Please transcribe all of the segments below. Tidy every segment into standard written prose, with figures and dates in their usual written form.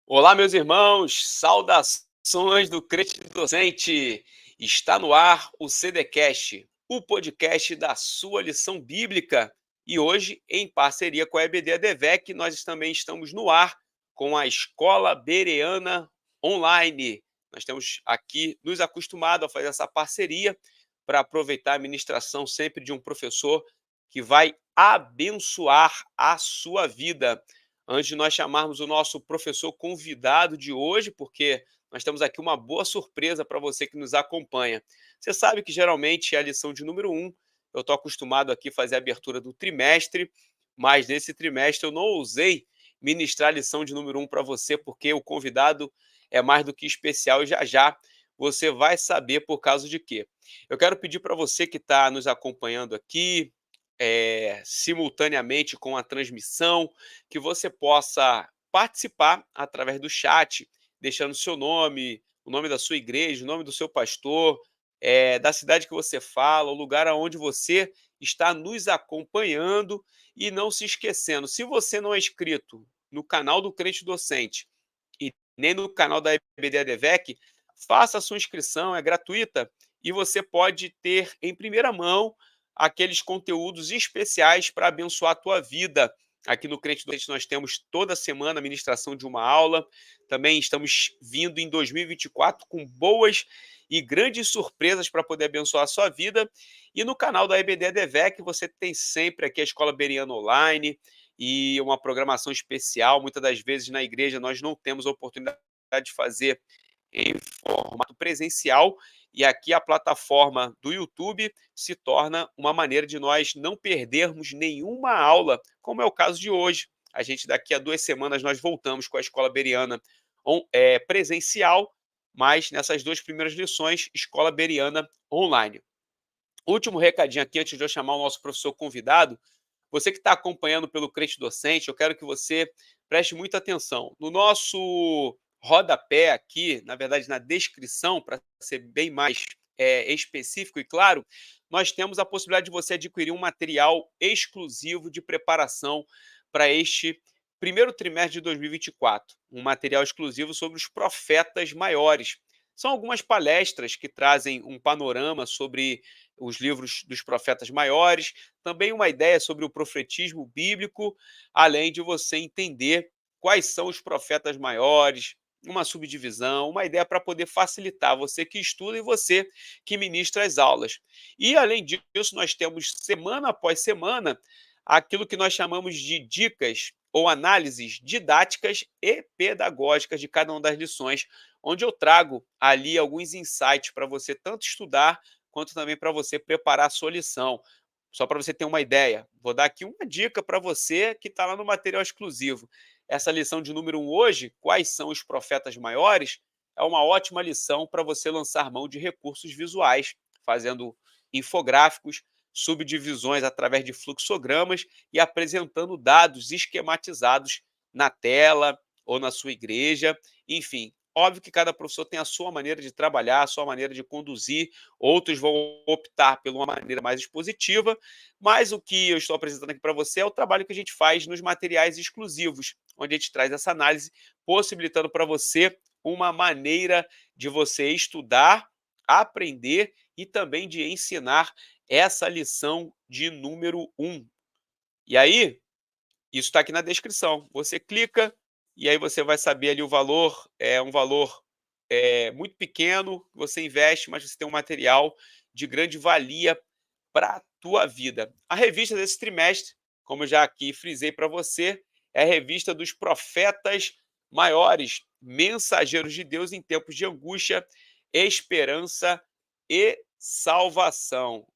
Olá, meus irmãos, saudações do Crente Docente. Está no ar o CDcast, o podcast da sua lição bíblica. E hoje, em parceria com a EBD ADVEC, nós também estamos no ar com a Escola Bereana Online. Nós temos aqui nos acostumado a fazer essa parceria para aproveitar a ministração sempre de um professor que vai abençoar a sua vida. Antes de nós chamarmos o nosso professor convidado de hoje, porque nós temos aqui uma boa surpresa para você que nos acompanha. Você sabe que geralmente é a lição de número 1, eu estou acostumado aqui a fazer a abertura do trimestre, mas nesse trimestre eu não ousei ministrar a lição de número 1 para você, porque o convidado é mais do que especial e já já você vai saber por causa de quê. Eu quero pedir para você que está nos acompanhando aqui, simultaneamente com a transmissão, que você possa participar através do chat, deixando seu nome, o nome da sua igreja, o nome do seu pastor, da cidade que você fala, o lugar aonde você está nos acompanhando. E não se esquecendo, se você não é inscrito no canal do Crente Docente e nem no canal da EBD ADVEC, faça a sua inscrição, é gratuita, e você pode ter em primeira mão aqueles conteúdos especiais para abençoar a tua vida. Aqui no Crente Docente nós temos toda semana a ministração de uma aula. Também estamos vindo em 2024 com boas e grandes surpresas para poder abençoar a sua vida. E no canal da EBD ADVEC você tem sempre aqui a Escola Bereana Online e uma programação especial. Muitas das vezes na igreja nós não temos a oportunidade de fazer em formato presencial, e aqui a plataforma do YouTube se torna uma maneira de nós não perdermos nenhuma aula, como é o caso de hoje. A gente, daqui a 2 semanas, nós voltamos com a Escola Bereana presencial, mas nessas 2 primeiras lições, Escola Bereana online. Último recadinho aqui, antes de eu chamar o nosso professor convidado. Você que está acompanhando pelo Crente Docente, eu quero que você preste muita atenção. No nosso rodapé aqui, na verdade, na descrição, para ser bem mais específico e claro, nós temos a possibilidade de você adquirir um material exclusivo de preparação para este primeiro trimestre de 2024. Um material exclusivo sobre os profetas maiores. São algumas palestras que trazem um panorama sobre os livros dos profetas maiores, também uma ideia sobre o profetismo bíblico, além de você entender quais são os profetas maiores, uma subdivisão, uma ideia para poder facilitar você que estuda e você que ministra as aulas. E, além disso, nós temos, semana após semana, aquilo que nós chamamos de dicas ou análises didáticas e pedagógicas de cada uma das lições, onde eu trago ali alguns insights para você tanto estudar quanto também para você preparar a sua lição. Só para você ter uma ideia, vou dar aqui uma dica para você que está lá no material exclusivo. Essa lição de número 1 hoje, quais são os profetas maiores, é uma ótima lição para você lançar mão de recursos visuais, fazendo infográficos, subdivisões através de fluxogramas e apresentando dados esquematizados na tela ou na sua igreja. Enfim, óbvio que cada professor tem a sua maneira de trabalhar, a sua maneira de conduzir, outros vão optar por uma maneira mais expositiva, mas o que eu estou apresentando aqui para você é o trabalho que a gente faz nos materiais exclusivos, onde a gente traz essa análise, possibilitando para você uma maneira de você estudar, aprender e também de ensinar essa lição de número 1. E aí, isso está aqui na descrição. Você clica e aí você vai saber ali o valor, é um valor muito pequeno, que você investe, mas você tem um material de grande valia para a tua vida. A revista desse trimestre, como eu já aqui frisei para você, é a revista dos profetas maiores, mensageiros de Deus em tempos de angústia, esperança e salvação.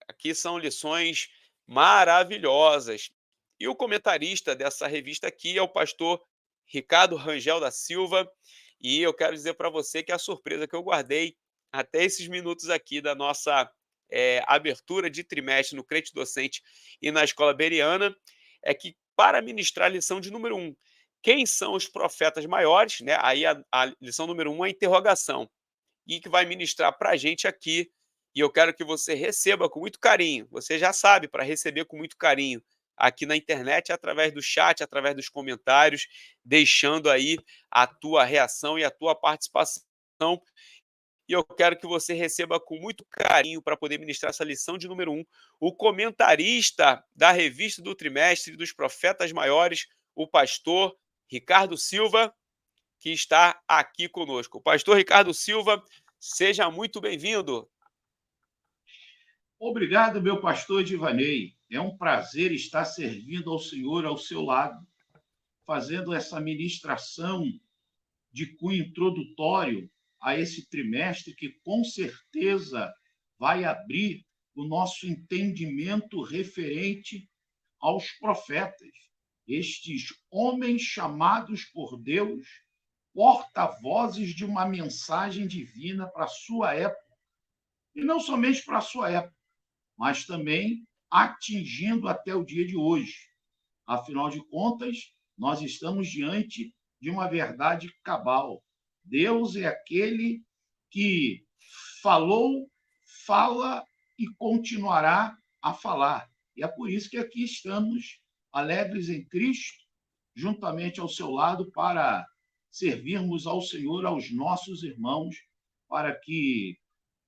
Aqui são lições maravilhosas. E o comentarista dessa revista aqui é o pastor Ricardo Rangel da Silva. E eu quero dizer para você que a surpresa que eu guardei até esses minutos aqui da nossa abertura de trimestre no Crente Docente e na Escola Bereana é que, para ministrar a lição de número 1, quem são os profetas maiores, né? Aí a lição número 1 é a interrogação, e que vai ministrar para a gente aqui. E eu quero que você receba com muito carinho. Você já sabe, para receber com muito carinho, aqui na internet, através do chat, através dos comentários, deixando aí a tua reação e a tua participação. E eu quero que você receba com muito carinho, para poder ministrar essa lição de número 1, o comentarista da revista do trimestre dos Profetas Maiores, o pastor Ricardo Silva, que está aqui conosco. Pastor Ricardo Silva, seja muito bem-vindo. Obrigado, meu pastor Divanei. É um prazer estar servindo ao Senhor ao seu lado, fazendo essa ministração de cunho introdutório a esse trimestre que, com certeza, vai abrir o nosso entendimento referente aos profetas, estes homens chamados por Deus, porta-vozes de uma mensagem divina para a sua época, e não somente para a sua época, mas também atingindo até o dia de hoje. Afinal de contas, nós estamos diante de uma verdade cabal. Deus é aquele que falou, fala e continuará a falar. E é por isso que aqui estamos alegres em Cristo, juntamente ao seu lado, para servirmos ao Senhor, aos nossos irmãos, para que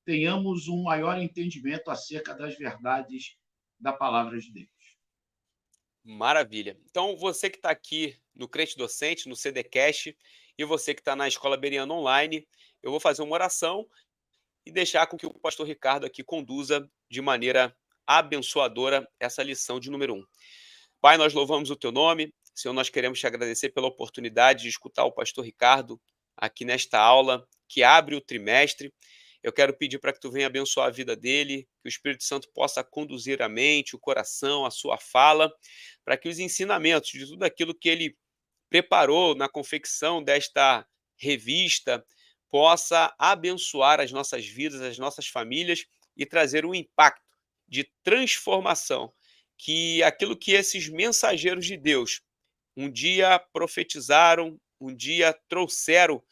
tenhamos um maior entendimento acerca das verdades da palavra de Deus. Maravilha. Então, você que está aqui no Crente Docente, no CDcast, e você que está na Escola Bereana Online, eu vou fazer uma oração e deixar com que o pastor Ricardo aqui conduza de maneira abençoadora essa lição de número 1. Pai, nós louvamos o teu nome. Senhor, nós queremos te agradecer pela oportunidade de escutar o pastor Ricardo aqui nesta aula que abre o trimestre. Eu quero pedir para que tu venha abençoar a vida dele, que o Espírito Santo possa conduzir a mente, o coração, a sua fala, para que os ensinamentos de tudo aquilo que ele preparou na confecção desta revista possa abençoar as nossas vidas, as nossas famílias e trazer um impacto de transformação, que aquilo que esses mensageiros de Deus um dia profetizaram, um dia trouxeram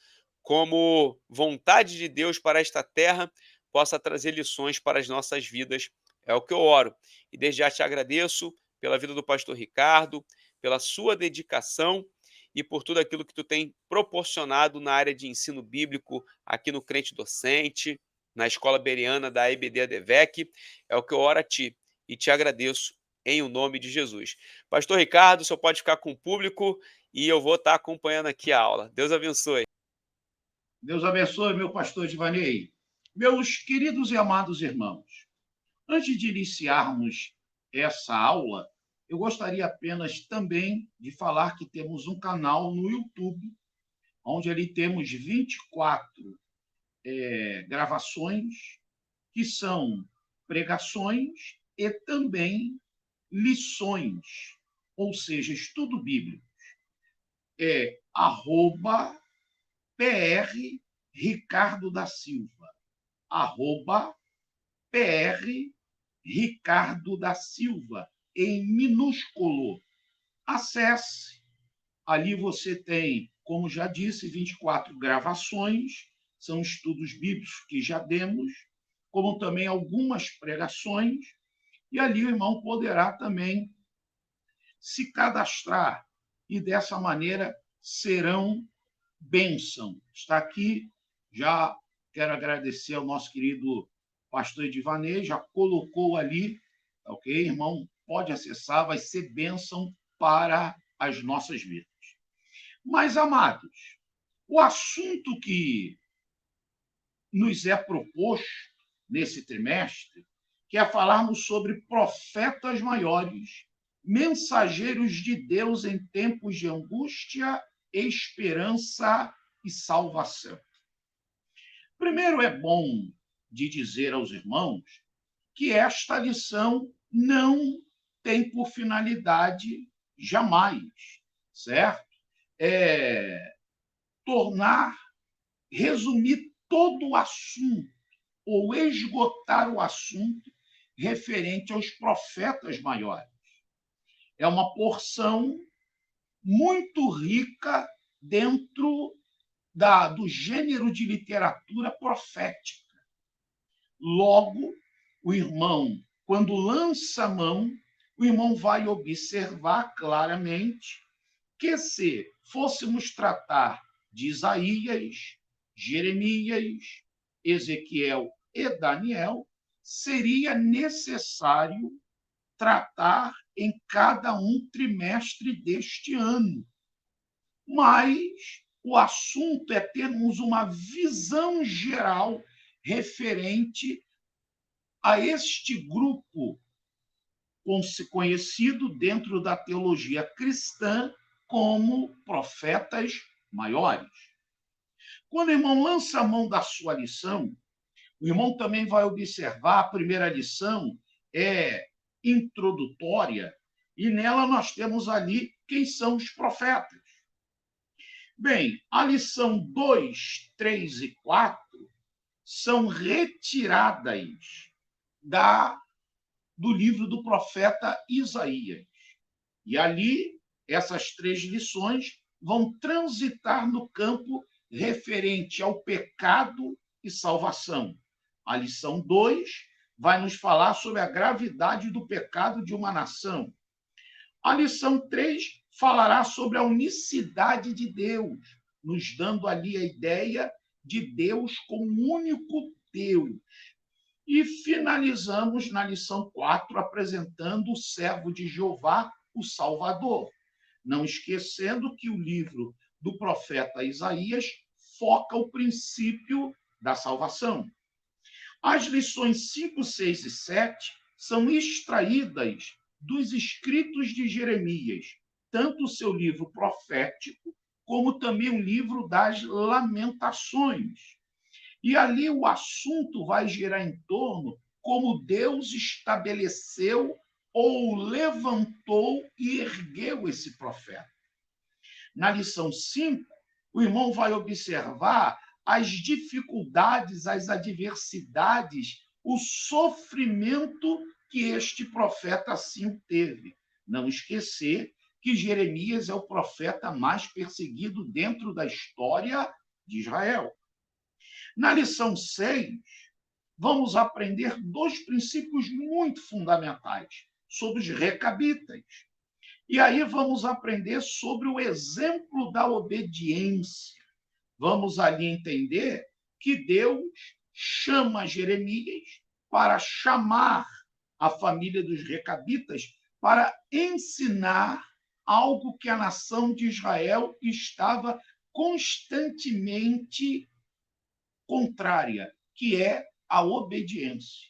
como vontade de Deus para esta terra, possa trazer lições para as nossas vidas. É o que eu oro. E desde já te agradeço pela vida do pastor Ricardo, pela sua dedicação e por tudo aquilo que tu tem proporcionado na área de ensino bíblico aqui no Crente Docente, na Escola Bereana da EBD ADVEC. É o que eu oro a ti e te agradeço em o nome de Jesus. Pastor Ricardo, o senhor pode ficar com o público e eu vou estar acompanhando aqui a aula. Deus abençoe. Deus abençoe, meu pastor Divanei. Meus queridos e amados irmãos, antes de iniciarmos essa aula, eu gostaria apenas também de falar que temos um canal no YouTube, onde ali temos 24 gravações, que são pregações e também lições, ou seja, estudo bíblico. É @PR Ricardo da Silva, @PR Ricardo da Silva, em minúsculo. Acesse, ali você tem, como já disse, 24 gravações, são estudos bíblicos que já demos, como também algumas pregações, e ali o irmão poderá também se cadastrar, e dessa maneira serão bênção. Está aqui, já quero agradecer ao nosso querido pastor Edivanei, já colocou ali, ok, irmão? Pode acessar, vai ser bênção para as nossas vidas. Mas, amados, o assunto que nos é proposto nesse trimestre, que é falarmos sobre profetas maiores, mensageiros de Deus em tempos de angústia, esperança e salvação. Primeiro, é bom de dizer aos irmãos que esta lição não tem por finalidade jamais, certo? Tornar, resumir todo o assunto ou esgotar o assunto referente aos profetas maiores. É uma porção muito rica dentro do gênero de literatura profética. Logo, o irmão, quando lança a mão o irmão vai observar claramente que, se fôssemos tratar de Isaías, Jeremias, Ezequiel e Daniel, seria necessário tratar em cada um trimestre deste ano. Mas o assunto é termos uma visão geral referente a este grupo conhecido dentro da teologia cristã como profetas maiores. Quando o irmão lança a mão da sua lição, o irmão também vai observar, a primeira lição é introdutória, e nela nós temos ali quem são os profetas. Bem, a lição 2, 3 e 4 são retiradas do livro do profeta Isaías. E ali, essas 3 lições vão transitar no campo referente ao pecado e salvação. A lição 2 vai nos falar sobre a gravidade do pecado de uma nação. A lição 3 falará sobre a unicidade de Deus, nos dando ali a ideia de Deus como único Deus. E finalizamos na lição 4 apresentando o servo de Jeová, o Salvador, não esquecendo que o livro do profeta Isaías foca o princípio da salvação. As lições 5, 6 e 7 são extraídas dos escritos de Jeremias, tanto o seu livro profético, como também o livro das Lamentações. E ali o assunto vai girar em torno como Deus estabeleceu ou levantou e ergueu esse profeta. Na lição 5, o irmão vai observar as dificuldades, as adversidades, o sofrimento que este profeta assim teve. Não esquecer que Jeremias é o profeta mais perseguido dentro da história de Israel. Na lição 6, vamos aprender 2 princípios muito fundamentais sobre os recabitas. E aí vamos aprender sobre o exemplo da obediência. Vamos ali entender que Deus chama Jeremias para chamar a família dos recabitas para ensinar algo que a nação de Israel estava constantemente contrária, que é a obediência.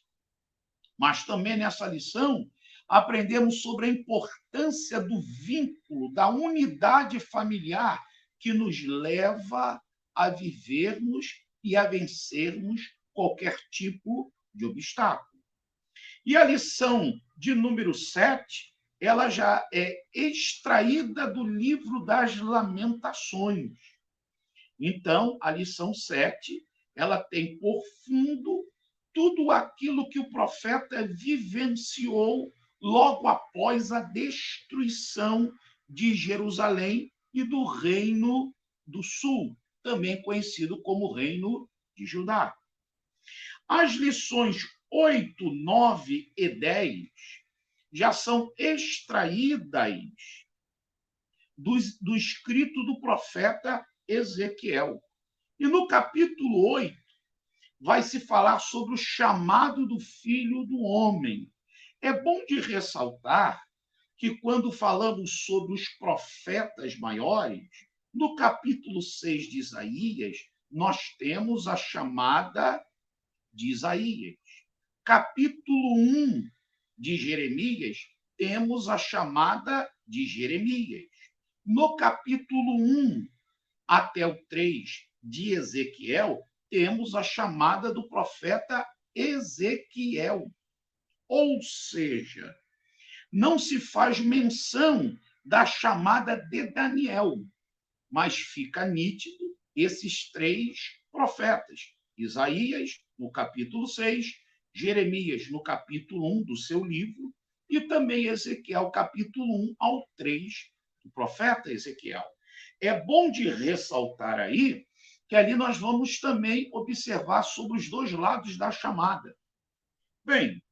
Mas também nessa lição aprendemos sobre a importância do vínculo, da unidade familiar que nos leva a vivermos e a vencermos qualquer tipo de obstáculo. E a lição de número 7, ela já é extraída do livro das Lamentações. Então, a lição 7, ela tem por fundo tudo aquilo que o profeta vivenciou logo após a destruição de Jerusalém e do Reino do Sul, também conhecido como Reino de Judá. As lições 8, 9 e 10 já são extraídas do escrito do profeta Ezequiel. E no capítulo 8, vai se falar sobre o chamado do Filho do Homem. É bom de ressaltar que, quando falamos sobre os profetas maiores, no capítulo 6 de Isaías, nós temos a chamada de Isaías. Capítulo 1 de Jeremias, temos a chamada de Jeremias. No capítulo 1 até o 3 de Ezequiel, temos a chamada do profeta Ezequiel. Ou seja, não se faz menção da chamada de Daniel, mas fica nítido esses 3 profetas. Isaías, no capítulo 6, Jeremias, no capítulo 1 do seu livro, e também Ezequiel, capítulo 1 ao 3, do profeta Ezequiel. É bom de ressaltar aí que ali nós vamos também observar sobre os 2 lados da chamada. Bem,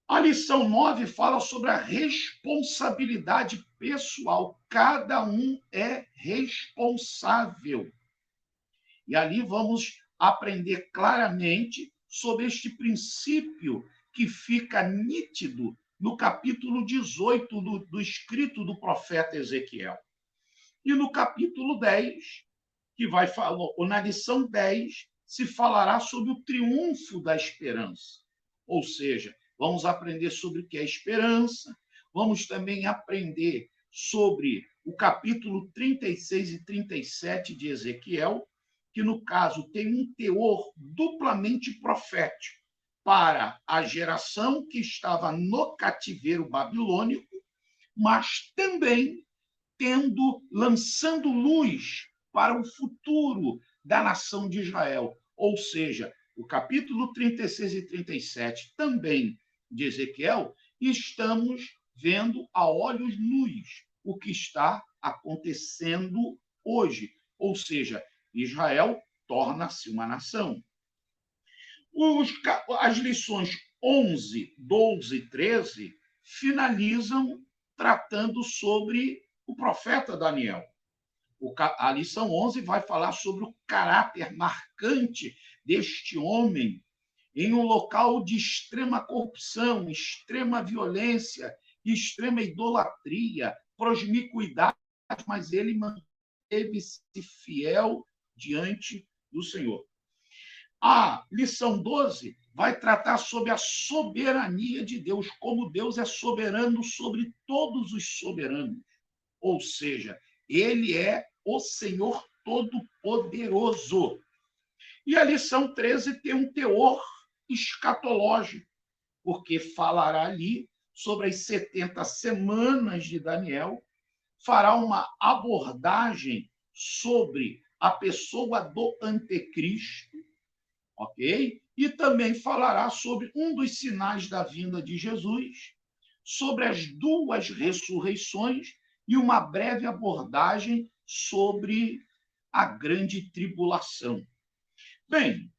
A lição 9 fala sobre a responsabilidade pessoal. Cada um é responsável. E ali vamos aprender claramente sobre este princípio que fica nítido no capítulo 18 do escrito do profeta Ezequiel. E no capítulo 10, que vai falar, ou na lição 10, se falará sobre o triunfo da esperança. Ou seja, vamos aprender sobre o que é esperança, vamos também aprender sobre o capítulo 36 e 37 de Ezequiel, que, no caso, tem um teor duplamente profético para a geração que estava no cativeiro babilônico, mas também lançando luz para o futuro da nação de Israel. Ou seja, o capítulo 36 e 37 também de Ezequiel, estamos vendo a olhos nus o que está acontecendo hoje. Ou seja, Israel torna-se uma nação. As lições 11, 12 e 13 finalizam tratando sobre o profeta Daniel. A lição 11 vai falar sobre o caráter marcante deste homem em um local de extrema corrupção, extrema violência, extrema idolatria, promiscuidade, mas ele manteve-se fiel diante do Senhor. A lição 12 vai tratar sobre a soberania de Deus, como Deus é soberano sobre todos os soberanos. Ou seja, ele é o Senhor Todo-Poderoso. E a lição 13 tem um teor escatológico, porque falará ali sobre as 70 semanas de Daniel, fará uma abordagem sobre a pessoa do anticristo, ok? E também falará sobre um dos sinais da vinda de Jesus, sobre as duas ressurreições e uma breve abordagem sobre a grande tribulação. Bem,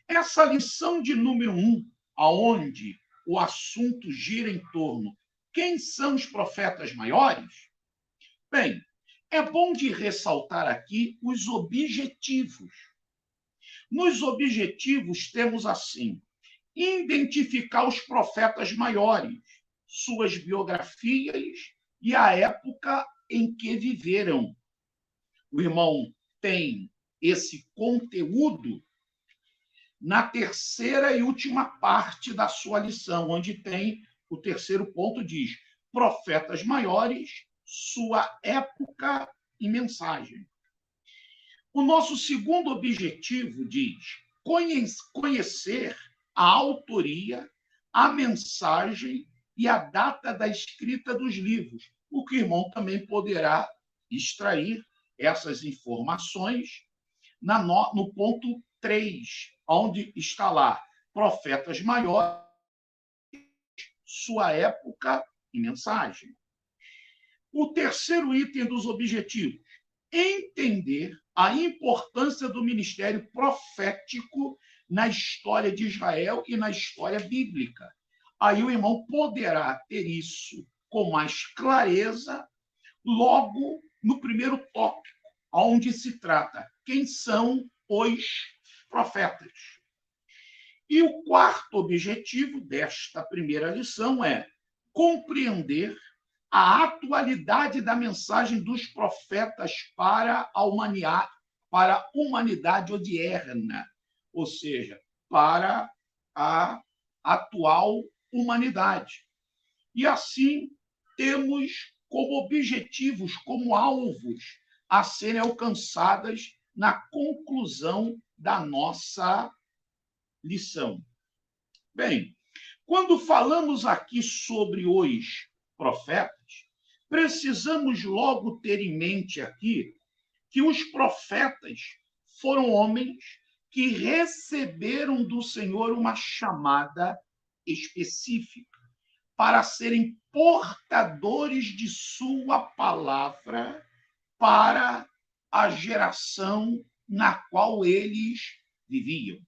essa lição de número 1, aonde o assunto gira em torno quem são os profetas maiores, bem, é bom de ressaltar aqui os objetivos. Nos objetivos temos assim: identificar os profetas maiores, suas biografias e a época em que viveram. O irmão tem esse conteúdo na terceira e última parte da sua lição, onde tem o terceiro ponto, diz: profetas maiores, sua época e mensagem. O nosso segundo objetivo diz: conhecer a autoria, a mensagem e a data da escrita dos livros. O que o irmão também poderá extrair essas informações no ponto 3, onde está lá: profetas maiores, sua época e mensagem. O terceiro item dos objetivos: entender a importância do ministério profético na história de Israel e na história bíblica. Aí o irmão poderá ter isso com mais clareza logo no primeiro tópico, onde se trata quem são os profetas. E o quarto objetivo desta primeira lição é compreender a atualidade da mensagem dos profetas para a humanidade odierna, ou seja, para a atual humanidade. E assim temos como objetivos, como alvos a serem alcançadas na conclusão da nossa lição. Bem, quando falamos aqui sobre os profetas, precisamos logo ter em mente aqui que os profetas foram homens que receberam do Senhor uma chamada específica para serem portadores de sua palavra para a geração na qual eles viviam.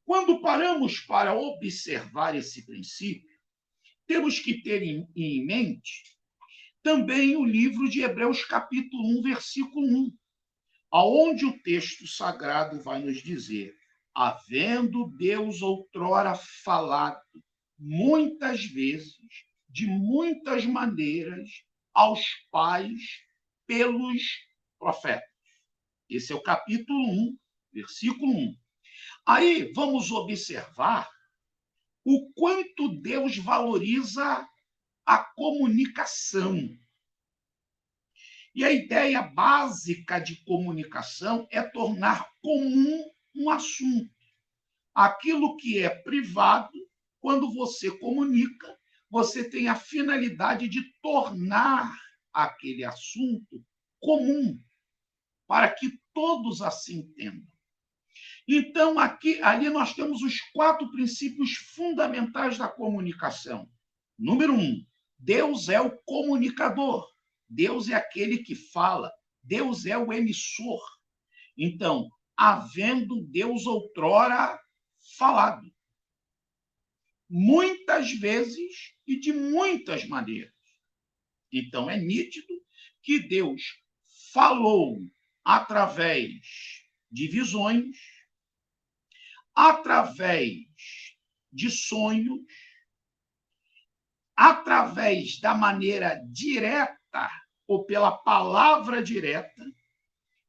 Quando paramos para observar esse princípio, temos que ter em mente também o livro de Hebreus, capítulo 1, versículo 1, aonde o texto sagrado vai nos dizer: havendo Deus outrora falado muitas vezes, de muitas maneiras, aos pais pelos profetas. Esse é o capítulo 1, versículo 1. Aí vamos observar o quanto Deus valoriza a comunicação. E a ideia básica de comunicação é tornar comum um assunto. Aquilo que é privado, quando você comunica, você tem a finalidade de tornar aquele assunto comum, para que todos assim entendam. Então, ali nós temos os 4 princípios fundamentais da comunicação. Número 1, Deus é o comunicador. Deus é aquele que fala. Deus é o emissor. Então, havendo Deus outrora falado, muitas vezes e de muitas maneiras. Então, é nítido que Deus falou através de visões, através de sonhos, através da maneira direta ou pela palavra direta,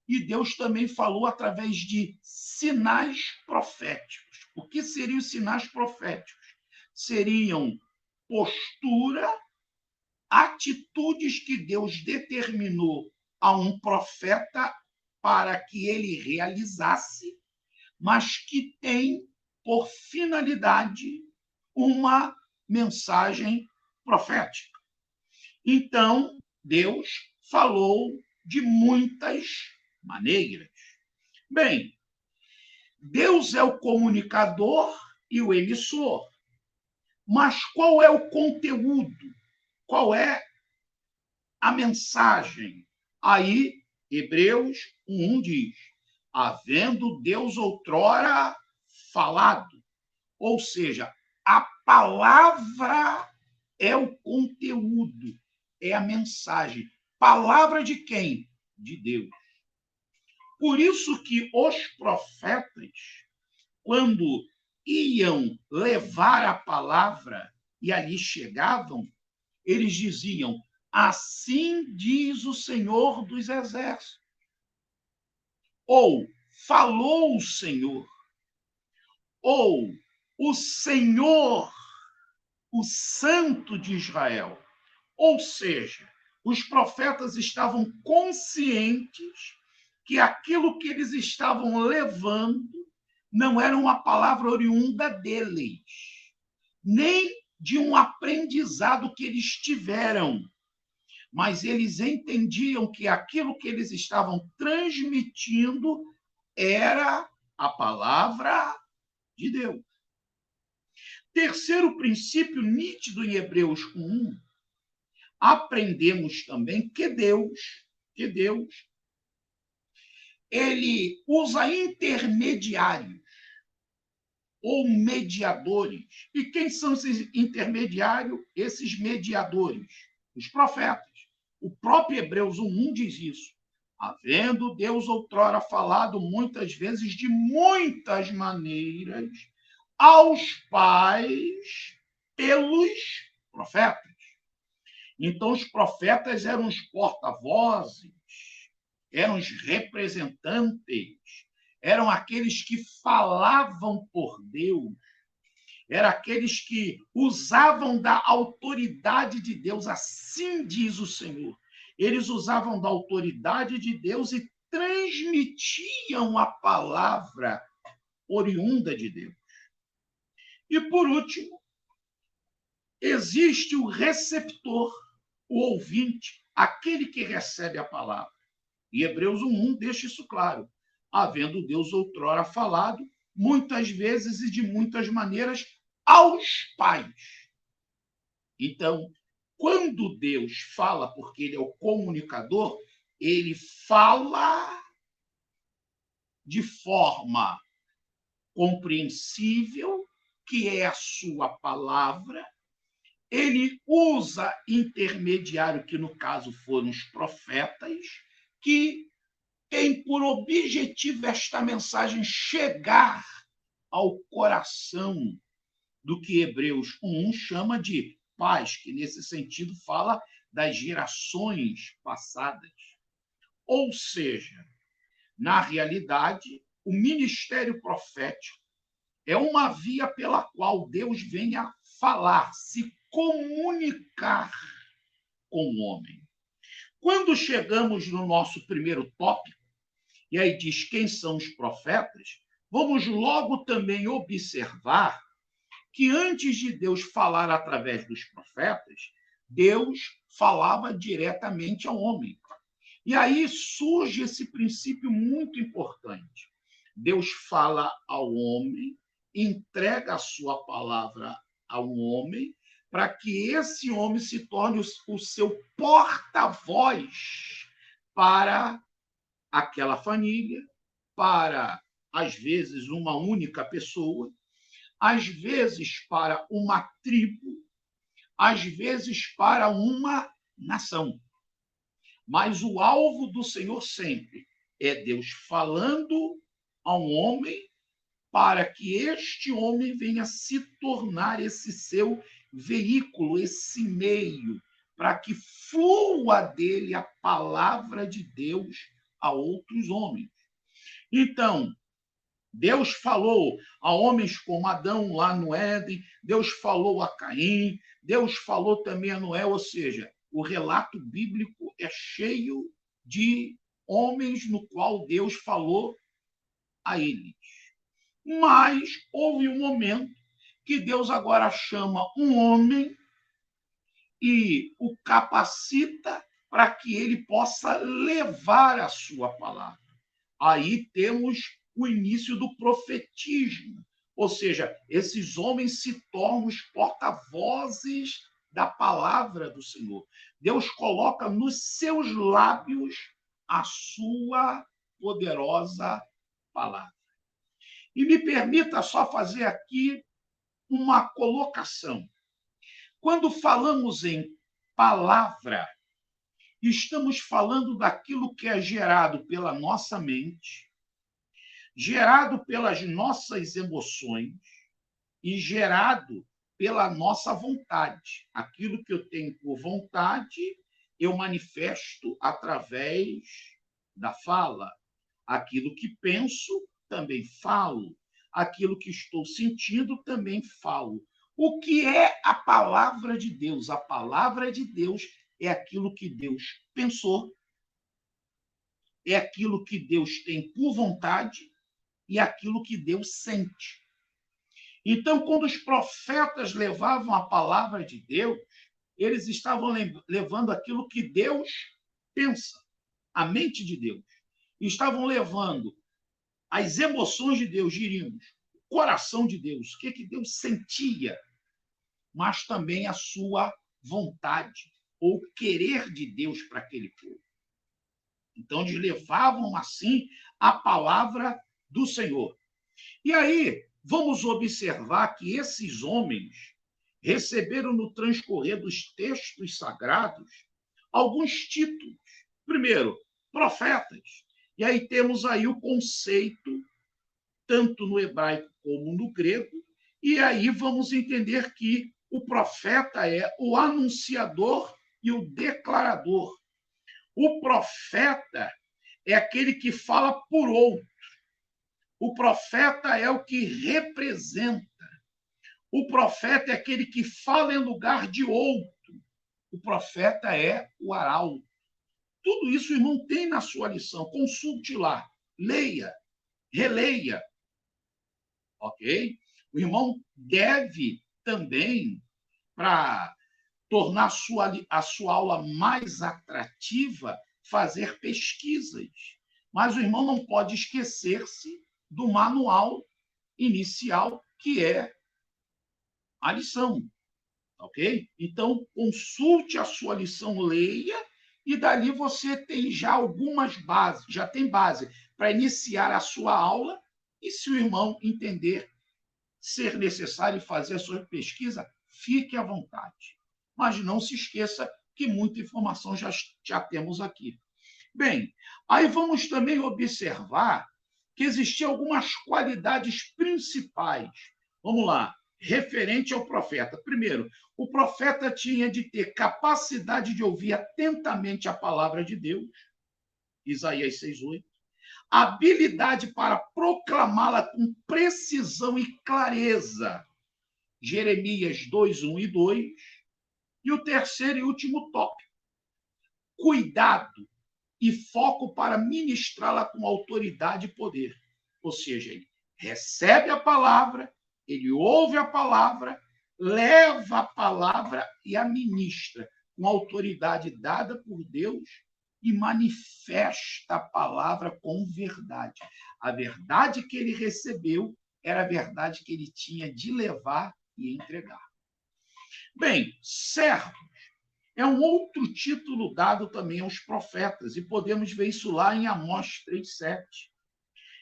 e Deus também falou através de sinais proféticos. O que seriam os sinais proféticos? Seriam postura, atitudes que Deus determinou a um profeta para que ele realizasse, mas que tem por finalidade uma mensagem profética. Então, Deus falou de muitas maneiras. Bem, Deus é o comunicador e o emissor. Mas qual é o conteúdo? Qual é a mensagem? Aí, Hebreus 1 diz: havendo Deus outrora falado. Ou seja, a palavra é o conteúdo, é a mensagem. Palavra de quem? De Deus. Por isso que os profetas, quando iam levar a palavra e ali chegavam, eles diziam: assim diz o Senhor dos Exércitos. Ou falou o Senhor. Ou o Senhor, o Santo de Israel. Ou seja, os profetas estavam conscientes que aquilo que eles estavam levando não era uma palavra oriunda deles, nem de um aprendizado que eles tiveram, mas eles entendiam que aquilo que eles estavam transmitindo era a palavra de Deus. Terceiro princípio nítido em Hebreus 1, aprendemos também que Deus, ele usa intermediários ou mediadores. E quem são esses intermediários? Esses mediadores? Os profetas. O próprio Hebreus 1 diz isso. Havendo Deus outrora falado muitas vezes, de muitas maneiras, aos pais pelos profetas. Então, os profetas eram os porta-vozes, eram os representantes, eram aqueles que falavam por Deus, eram aqueles que usavam da autoridade de Deus, assim diz o Senhor. Eles usavam da autoridade de Deus e transmitiam a palavra oriunda de Deus. E, por último, existe o receptor, o ouvinte, aquele que recebe a palavra. E Hebreus 1 deixa isso claro. Havendo Deus outrora falado, muitas vezes e de muitas maneiras, aos pais. Então, quando Deus fala, porque ele é o comunicador, ele fala de forma compreensível, que é a sua palavra, ele usa intermediário, que no caso foram os profetas, que tem por objetivo esta mensagem chegar ao coração do que Hebreus 1 chama de paz, que nesse sentido fala das gerações passadas. Ou seja, na realidade, o ministério profético é uma via pela qual Deus vem a falar, se comunicar com o homem. Quando chegamos no nosso primeiro tópico, e aí diz quem são os profetas, vamos logo também observar que antes de Deus falar através dos profetas, Deus falava diretamente ao homem. E aí surge esse princípio muito importante. Deus fala ao homem, entrega a sua palavra ao homem, para que esse homem se torne o seu porta-voz para aquela família, para, às vezes, uma única pessoa, às vezes para uma tribo, às vezes para uma nação. Mas o alvo do Senhor sempre é Deus falando a um homem para que este homem venha se tornar esse seu veículo, esse meio, para que flua dele a palavra de Deus a outros homens. Então, Deus falou a homens como Adão lá no Éden, Deus falou a Caim, Deus falou também a Noé, ou seja, o relato bíblico é cheio de homens no qual Deus falou a eles. Mas houve um momento que Deus agora chama um homem e o capacita para que ele possa levar a sua palavra. Aí temos o início do profetismo, ou seja, esses homens se tornam os porta-vozes da palavra do Senhor. Deus coloca nos seus lábios a sua poderosa palavra. E me permita só fazer aqui uma colocação. Quando falamos em palavra, estamos falando daquilo que é gerado pela nossa mente, gerado pelas nossas emoções e gerado pela nossa vontade. Aquilo que eu tenho por vontade, eu manifesto através da fala. Aquilo que penso, também falo. Aquilo que estou sentindo, também falo. O que é a palavra de Deus? A palavra de Deus é aquilo que Deus pensou, é aquilo que Deus tem por vontade e aquilo que Deus sente. Então, quando os profetas levavam a palavra de Deus, eles estavam levando aquilo que Deus pensa, a mente de Deus. Estavam levando as emoções de Deus, diríamos, o coração de Deus, o que Deus sentia, mas também a sua vontade, ou querer de Deus para aquele povo. Então, eles levavam, assim, a palavra do Senhor. E aí, vamos observar que esses homens receberam, no transcorrer dos textos sagrados, alguns títulos. Primeiro, profetas. E aí temos aí o conceito, tanto no hebraico como no grego, e aí vamos entender que o profeta é o anunciador e o declarador. O profeta é aquele que fala por outro. O profeta é o que representa. O profeta é aquele que fala em lugar de outro. O profeta é o arauto. Tudo isso o irmão tem na sua lição. Consulte lá. Leia, releia. Ok? O irmão deve também, para tornar a sua aula mais atrativa, fazer pesquisas. Mas o irmão não pode esquecer-se do manual inicial, que é a lição. Ok? Então, consulte a sua lição, leia, e dali você tem já algumas bases, já tem base para iniciar a sua aula, e se o irmão entender ser necessário fazer a sua pesquisa, fique à vontade. mas não se esqueça que muita informação já temos aqui. Bem, aí vamos também observar que existiam algumas qualidades principais. Vamos lá, referente ao profeta. Primeiro, o profeta tinha de ter capacidade de ouvir atentamente a palavra de Deus, Isaías 6:8, habilidade para proclamá-la com precisão e clareza, Jeremias 2:1 e 2, e o terceiro e último tópico, cuidado e foco para ministrá-la com autoridade e poder. Ou seja, ele recebe a palavra, ele ouve a palavra, leva a palavra e a ministra com autoridade dada por Deus e manifesta a palavra com verdade. A verdade que ele recebeu era a verdade que ele tinha de levar e entregar. Bem, servo é um outro título dado também aos profetas, e podemos ver isso lá em Amós 3:7.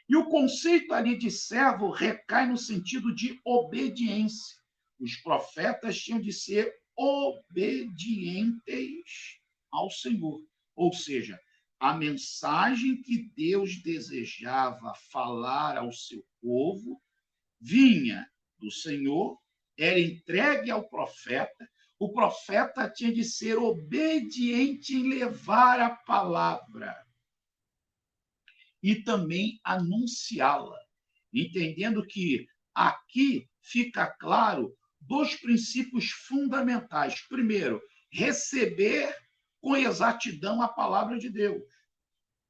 E o conceito ali de servo recai no sentido de obediência. Os profetas tinham de ser obedientes ao Senhor. Ou seja, a mensagem que Deus desejava falar ao seu povo vinha do Senhor, era entregue ao profeta, o profeta tinha de ser obediente em levar a palavra e também anunciá-la, entendendo que aqui fica claro dois princípios fundamentais. Primeiro, receber com exatidão a palavra de Deus.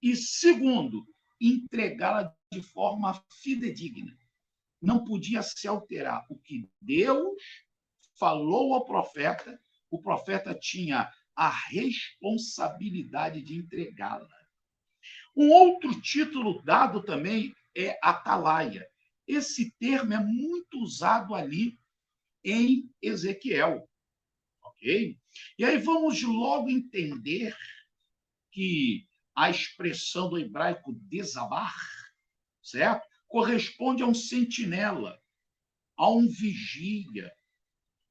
E segundo, entregá-la de forma fidedigna. Não podia se alterar. O que Deus falou ao profeta, o profeta tinha a responsabilidade de entregá-la. Um outro título dado também é atalaia. Esse termo é muito usado ali em Ezequiel, ok? E aí vamos logo entender que a expressão do hebraico desabar, certo? Corresponde a um sentinela, a um vigia,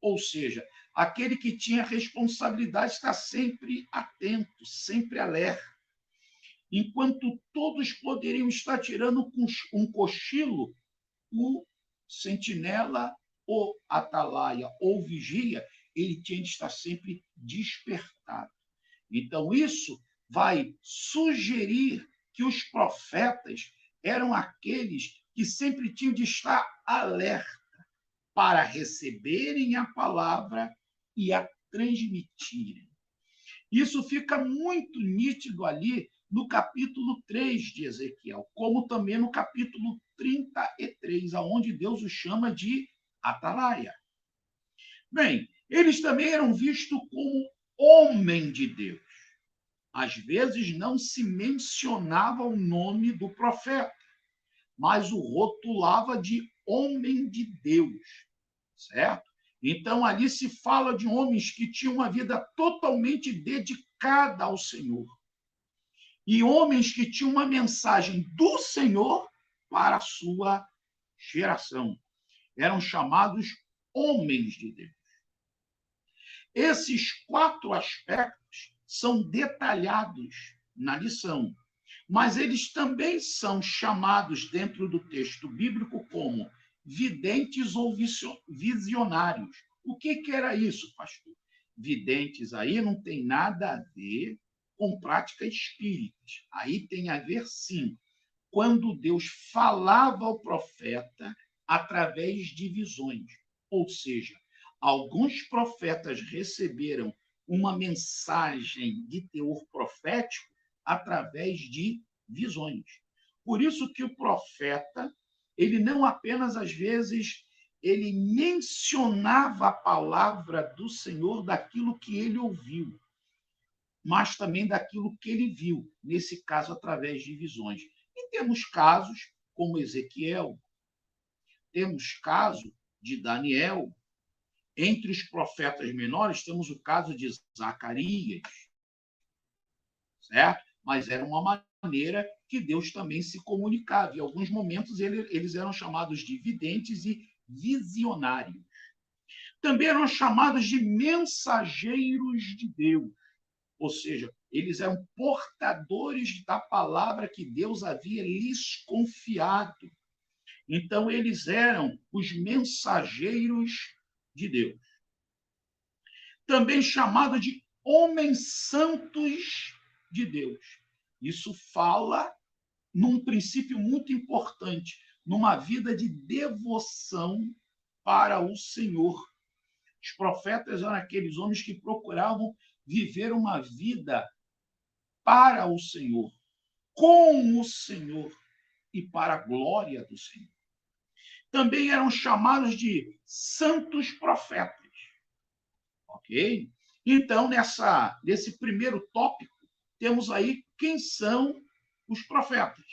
ou seja, aquele que tinha a responsabilidade de estar sempre atento, sempre alerta. Enquanto todos poderiam estar tirando um cochilo, o sentinela, ou atalaia, ou vigia, ele tinha de estar sempre despertado. Então, isso vai sugerir que os profetas eram aqueles que sempre tinham de estar alerta para receberem a palavra e a transmitirem. Isso fica muito nítido ali no capítulo 3 de Ezequiel, como também no capítulo 33, onde Deus o chama de atalaia. Bem, eles também eram vistos como homem de Deus. Às vezes não se mencionava o nome do profeta, mas o rotulava de homem de Deus, certo? Então, ali se fala de homens que tinham uma vida totalmente dedicada ao Senhor. E homens que tinham uma mensagem do Senhor para a sua geração. Eram chamados homens de Deus. Esses 4 aspectos são detalhados na lição, mas eles também são chamados dentro do texto bíblico como videntes ou visionários. O que era isso, pastor? Videntes aí não tem nada a ver com prática espírita. Aí tem a ver, sim, quando Deus falava ao profeta através de visões. Ou seja, alguns profetas receberam uma mensagem de teor profético através de visões. Por isso que o profeta, ele não apenas, às vezes, ele mencionava a palavra do Senhor daquilo que ele ouviu, mas também daquilo que ele viu, nesse caso, através de visões. E temos casos como Ezequiel, temos caso de Daniel. Entre os profetas menores, temos o caso de Zacarias, certo? Mas era uma maneira que Deus também se comunicava. Em alguns momentos, eles eram chamados de videntes e visionários. Também eram chamados de mensageiros de Deus, ou seja, eles eram portadores da palavra que Deus havia lhes confiado. Então, eles eram os mensageiros de Deus. Também chamado de homens santos de Deus. Isso fala num princípio muito importante, numa vida de devoção para o Senhor. Os profetas eram aqueles homens que procuravam viver uma vida para o Senhor, com o Senhor e para a glória do Senhor. Também eram chamados de santos profetas. Ok? Então, nesse primeiro tópico, temos aí quem são os profetas.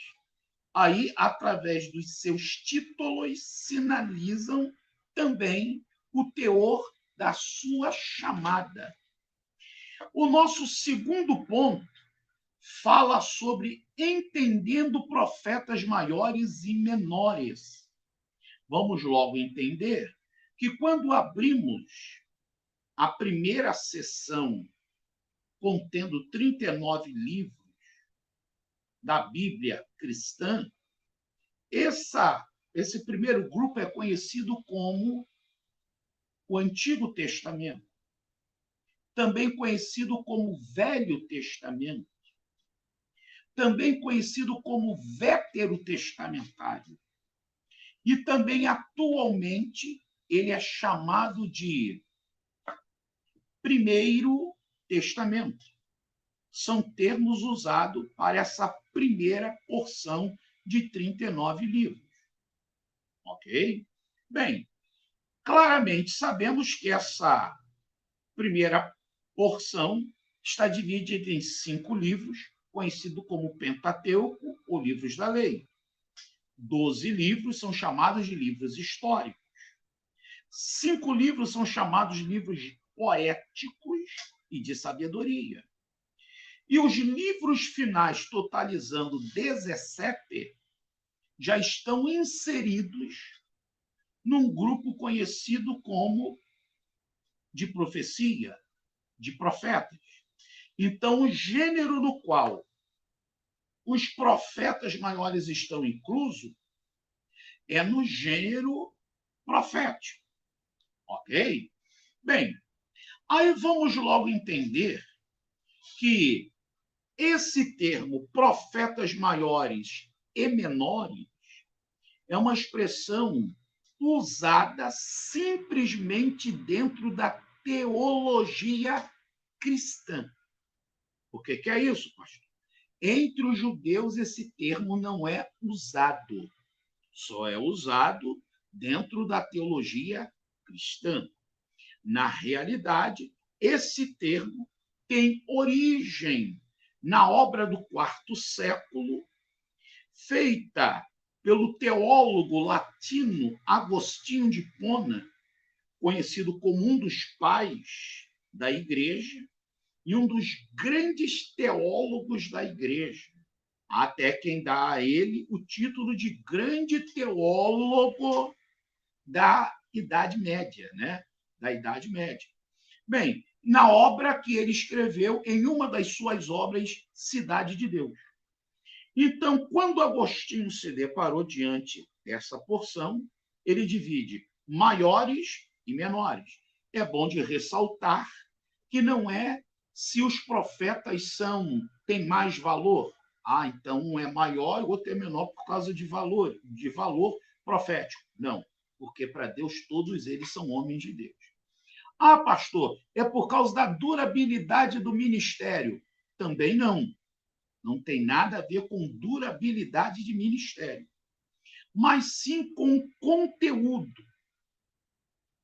Aí, através dos seus títulos, sinalizam também o teor da sua chamada. O nosso segundo ponto fala sobre entendendo profetas maiores e menores. Vamos logo entender que quando abrimos a primeira sessão, contendo 39 livros da Bíblia cristã, esse primeiro grupo é conhecido como o Antigo Testamento, também conhecido como Velho Testamento, também conhecido como Veterotestamentário. E também, atualmente, ele é chamado de Primeiro Testamento. São termos usados para essa primeira porção de 39 livros. Ok? Bem, claramente sabemos que essa primeira porção está dividida em 5 livros, conhecido como Pentateuco ou livros da lei. 12 livros são chamados de livros históricos. 5 livros são chamados de livros poéticos e de sabedoria. E os livros finais, totalizando 17, já estão inseridos num grupo conhecido como de profecia, de profetas. Então, o gênero no qual os profetas maiores estão inclusos é no gênero profético. Ok? Bem, aí vamos logo entender que esse termo profetas maiores e menores é uma expressão usada simplesmente dentro da teologia cristã. O que é isso, pastor? Entre os judeus, esse termo não é usado. Só é usado dentro da teologia cristã. Na realidade, esse termo tem origem na obra do IV século, feita pelo teólogo latino Agostinho de Hipona, conhecido como um dos pais da Igreja e um dos grandes teólogos da Igreja. Há até quem dá a ele o título de grande teólogo da Idade Média, né? Da Idade Média. Bem, na obra que ele escreveu em uma das suas obras, Cidade de Deus. Então, quando Agostinho se deparou diante dessa porção, ele divide maiores e menores. É bom de ressaltar que não é se os profetas têm mais valor. Ah, então um é maior e o outro é menor por causa de valor profético. Não, porque para Deus todos eles são homens de Deus. Ah, pastor, é por causa da durabilidade do ministério. Também não. Não tem nada a ver com durabilidade de ministério, mas sim com conteúdo.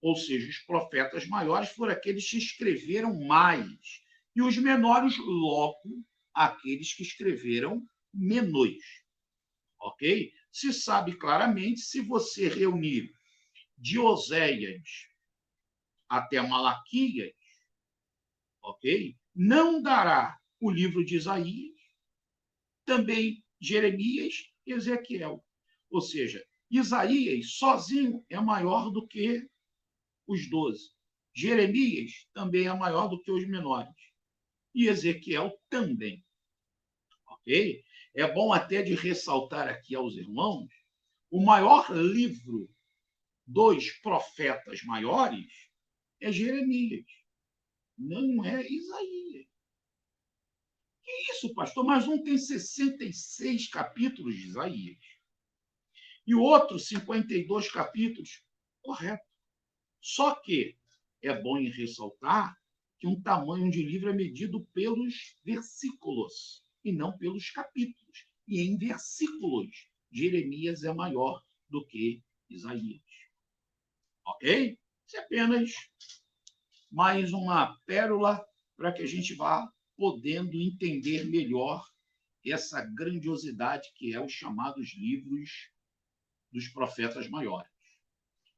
Ou seja, os profetas maiores foram aqueles que escreveram mais, e os menores, logo, aqueles que escreveram menos. Ok? Se sabe claramente, se você reunir de Oséias até Malaquias, ok? Não dará o livro de Isaías, também Jeremias e Ezequiel. Ou seja, Isaías sozinho é maior do que os 12. Jeremias também é maior do que os menores. E Ezequiel também. Ok? É bom até de ressaltar aqui aos irmãos, o maior livro dos profetas maiores é Jeremias, não é Isaías. Que isso, pastor? Mas um tem 66 capítulos de Isaías e o outro 52 capítulos. Correto. Só que é bom em ressaltar que um tamanho de livro é medido pelos versículos e não pelos capítulos. E em versículos, Jeremias é maior do que Isaías. Ok? Isso é apenas mais uma pérola para que a gente vá podendo entender melhor essa grandiosidade que é os chamados livros dos profetas maiores.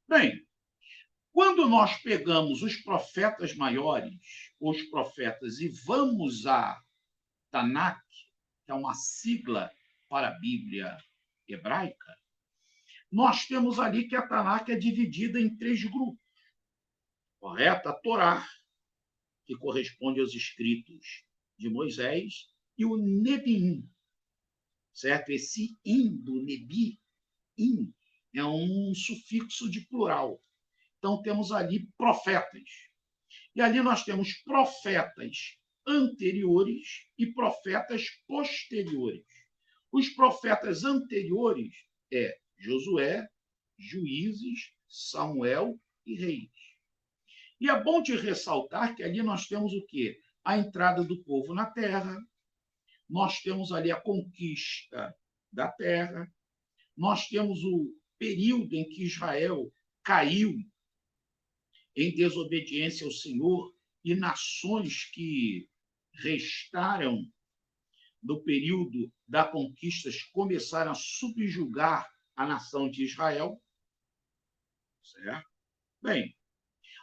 Bem, quando nós pegamos os profetas maiores, os profetas, e vamos a Tanakh, que é uma sigla para a Bíblia hebraica, nós temos ali que a Tanakh é dividida em 3 grupos. Correto? A Torá, que corresponde aos escritos de Moisés, e o Nebiim, certo? Esse im do Nebi, im, é um sufixo de plural. Então, temos ali profetas. E ali nós temos profetas anteriores e profetas posteriores. Os profetas anteriores é Josué, Juízes, Samuel e Reis. E é bom te ressaltar que ali nós temos o quê? A entrada do povo na terra, nós temos ali a conquista da terra, nós temos o período em que Israel caiu em desobediência ao Senhor e nações que restaram no período da conquista começaram a subjugar a nação de Israel. Certo? Bem,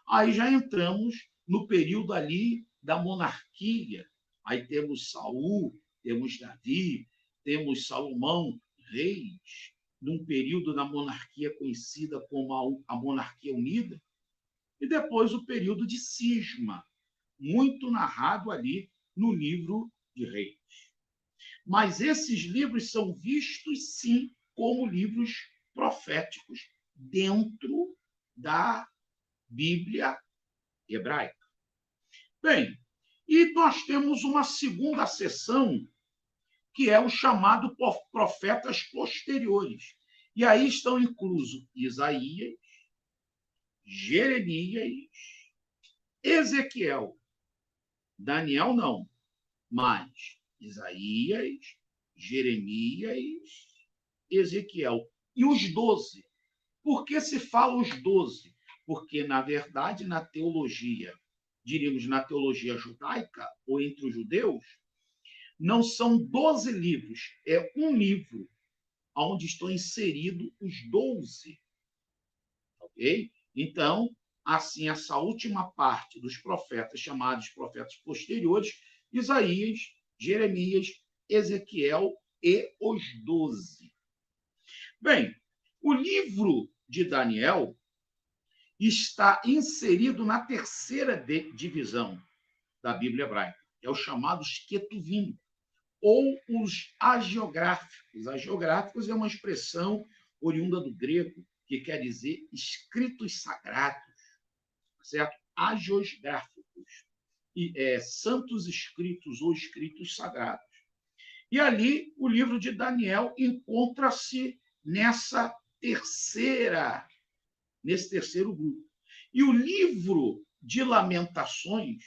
aí já entramos no período ali da monarquia. Aí temos Saul, temos Davi, temos Salomão, reis, num período da monarquia conhecida como a monarquia unida, e depois o período de cisma, muito narrado ali no livro de Reis. Mas esses livros são vistos, sim, como livros proféticos dentro da Bíblia hebraica. Bem, e nós temos uma segunda seção, que é o chamado profetas posteriores. E aí estão inclusos Isaías, Jeremias, Ezequiel, Daniel não, mas Isaías, Jeremias, Ezequiel. E os 12. Por que se fala os 12? Porque, na verdade, na teologia, diríamos na teologia judaica, ou entre os judeus, não são 12 livros, é um livro onde estão inseridos os 12. Ok? Então, assim, essa última parte dos profetas, chamados profetas posteriores, Isaías, Jeremias, Ezequiel e os 12. Bem, o livro de Daniel está inserido na terceira divisão da Bíblia hebraica, é os chamados Ketuvim, ou os hagiográficos. Hagiográficos é uma expressão oriunda do grego, que quer dizer escritos sagrados, certo? Hagiográficos, santos escritos ou escritos sagrados. E ali o livro de Daniel encontra-se nesse terceiro grupo. E o livro de Lamentações,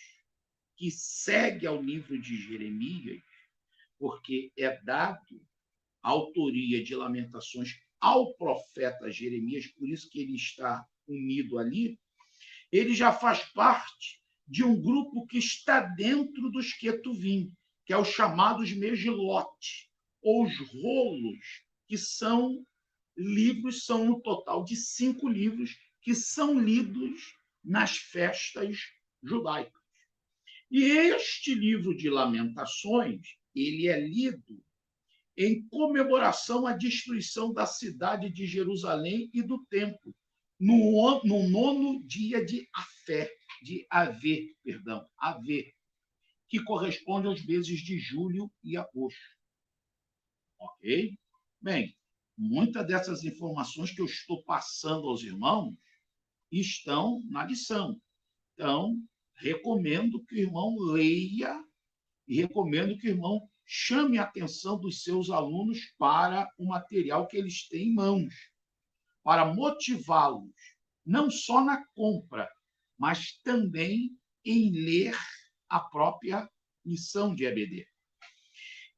que segue ao livro de Jeremias, porque é dado a autoria de Lamentações ao profeta Jeremias, por isso que ele está unido ali, ele já faz parte de um grupo que está dentro dos Ketuvim, que é os chamados Megilote, ou os rolos, que são livros, são um total de 5 livros que são lidos nas festas judaicas. E este livro de Lamentações, ele é lido em comemoração à destruição da cidade de Jerusalém e do templo, no 9º dia de Afé. de AV, que corresponde aos meses de julho e agosto. Ok? Bem, muitas dessas informações que eu estou passando aos irmãos estão na lição. Então, recomendo que o irmão leia e recomendo que o irmão chame a atenção dos seus alunos para o material que eles têm em mãos, para motivá-los, não só na compra, mas também em ler a própria lição de EBD.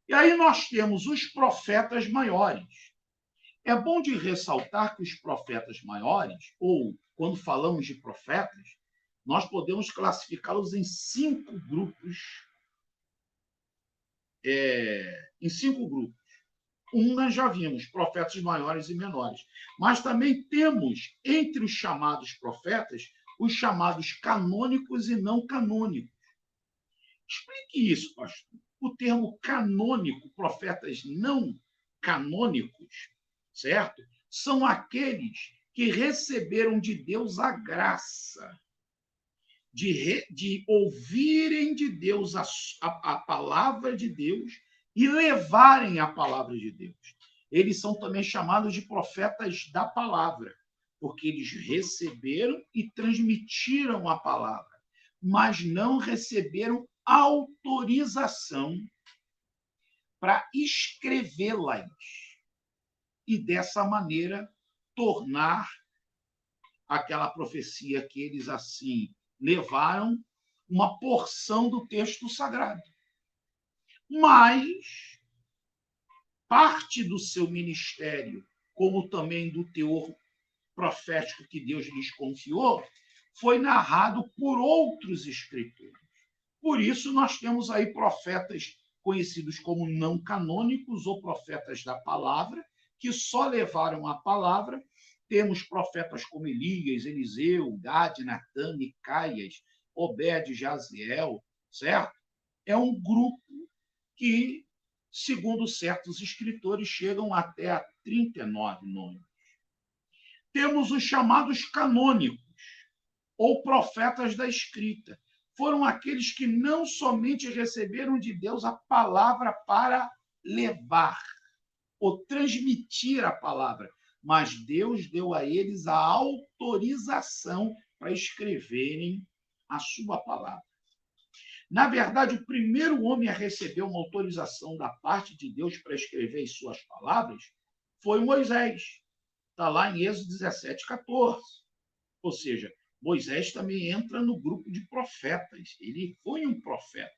E aí nós temos os profetas maiores. É bom de ressaltar que os profetas maiores, ou quando falamos de profetas, nós podemos classificá-los em 5 grupos. Em 5 grupos. Nós já vimos, profetas maiores e menores. Mas também temos, entre os chamados profetas, os chamados canônicos e não canônicos. Explique isso, pastor. O termo canônico, profetas não canônicos, certo? São aqueles que receberam de Deus a graça de ouvirem de Deus a palavra de Deus e levarem a palavra de Deus. Eles são também chamados de profetas da palavra, porque eles receberam e transmitiram a palavra, mas não receberam autorização para escrevê-las e, dessa maneira, tornar aquela profecia que eles assim levaram uma porção do texto sagrado. Mas parte do seu ministério, como também do teor profético que Deus lhes confiou, foi narrado por outros escritores. Por isso, nós temos aí profetas conhecidos como não canônicos ou profetas da palavra, que só levaram a palavra. Temos profetas como Elias, Eliseu, Gade, Natã, Micaias, Obed, Jaziel, certo? É um grupo que, segundo certos escritores, chegam até a 39 nomes. Temos os chamados canônicos, ou profetas da escrita. Foram aqueles que não somente receberam de Deus a palavra para levar ou transmitir a palavra, mas Deus deu a eles a autorização para escreverem a sua palavra. Na verdade, o primeiro homem a receber uma autorização da parte de Deus para escrever as suas palavras foi Moisés. Está lá em Êxodo 17:14. Ou seja, Moisés também entra no grupo de profetas. Ele foi um profeta,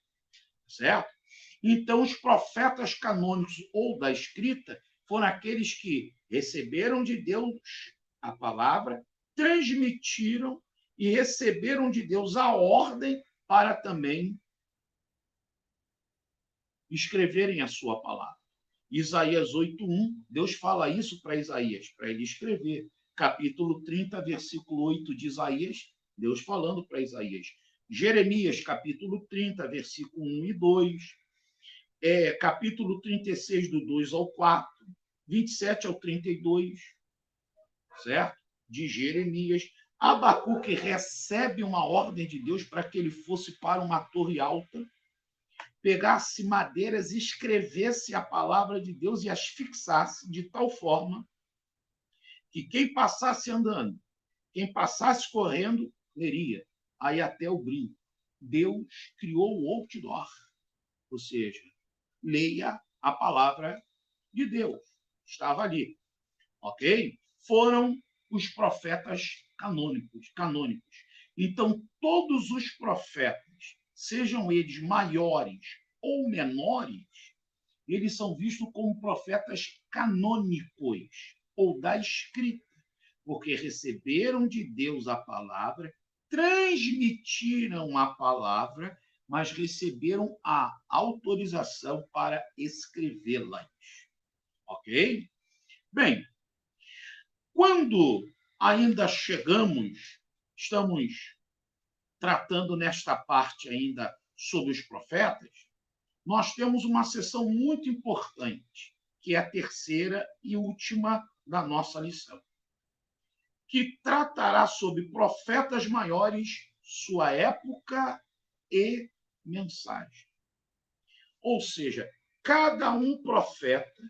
certo? Então, os profetas canônicos ou da escrita foram aqueles que receberam de Deus a palavra, transmitiram e receberam de Deus a ordem para também escreverem a sua palavra. Isaías 8:1, Deus fala isso para Isaías, para ele escrever. Capítulo 30, versículo 8 de Isaías, Deus falando para Isaías. Jeremias, capítulo 30, versículo 1 e 2. Capítulo 36, do 2 ao 4. 27 ao 32, certo? De Jeremias. Abacuque recebe uma ordem de Deus para que ele fosse para uma torre alta, pegasse madeiras, escrevesse a palavra de Deus e as fixasse de tal forma que quem passasse andando, quem passasse correndo, leria. Aí até o brinco. Deus criou o outdoor, ou seja, leia a palavra de Deus. Estava ali, ok? Foram os profetas canônicos. Então, todos os profetas, sejam eles maiores ou menores, eles são vistos como profetas canônicos, ou da escrita, porque receberam de Deus a palavra, transmitiram a palavra, mas receberam a autorização para escrevê-las. Ok? Bem, quando ainda estamos tratando nesta parte ainda sobre os profetas, nós temos uma sessão muito importante, que é a terceira e última da nossa lição, que tratará sobre profetas maiores sua época e mensagem. Ou seja, cada um profeta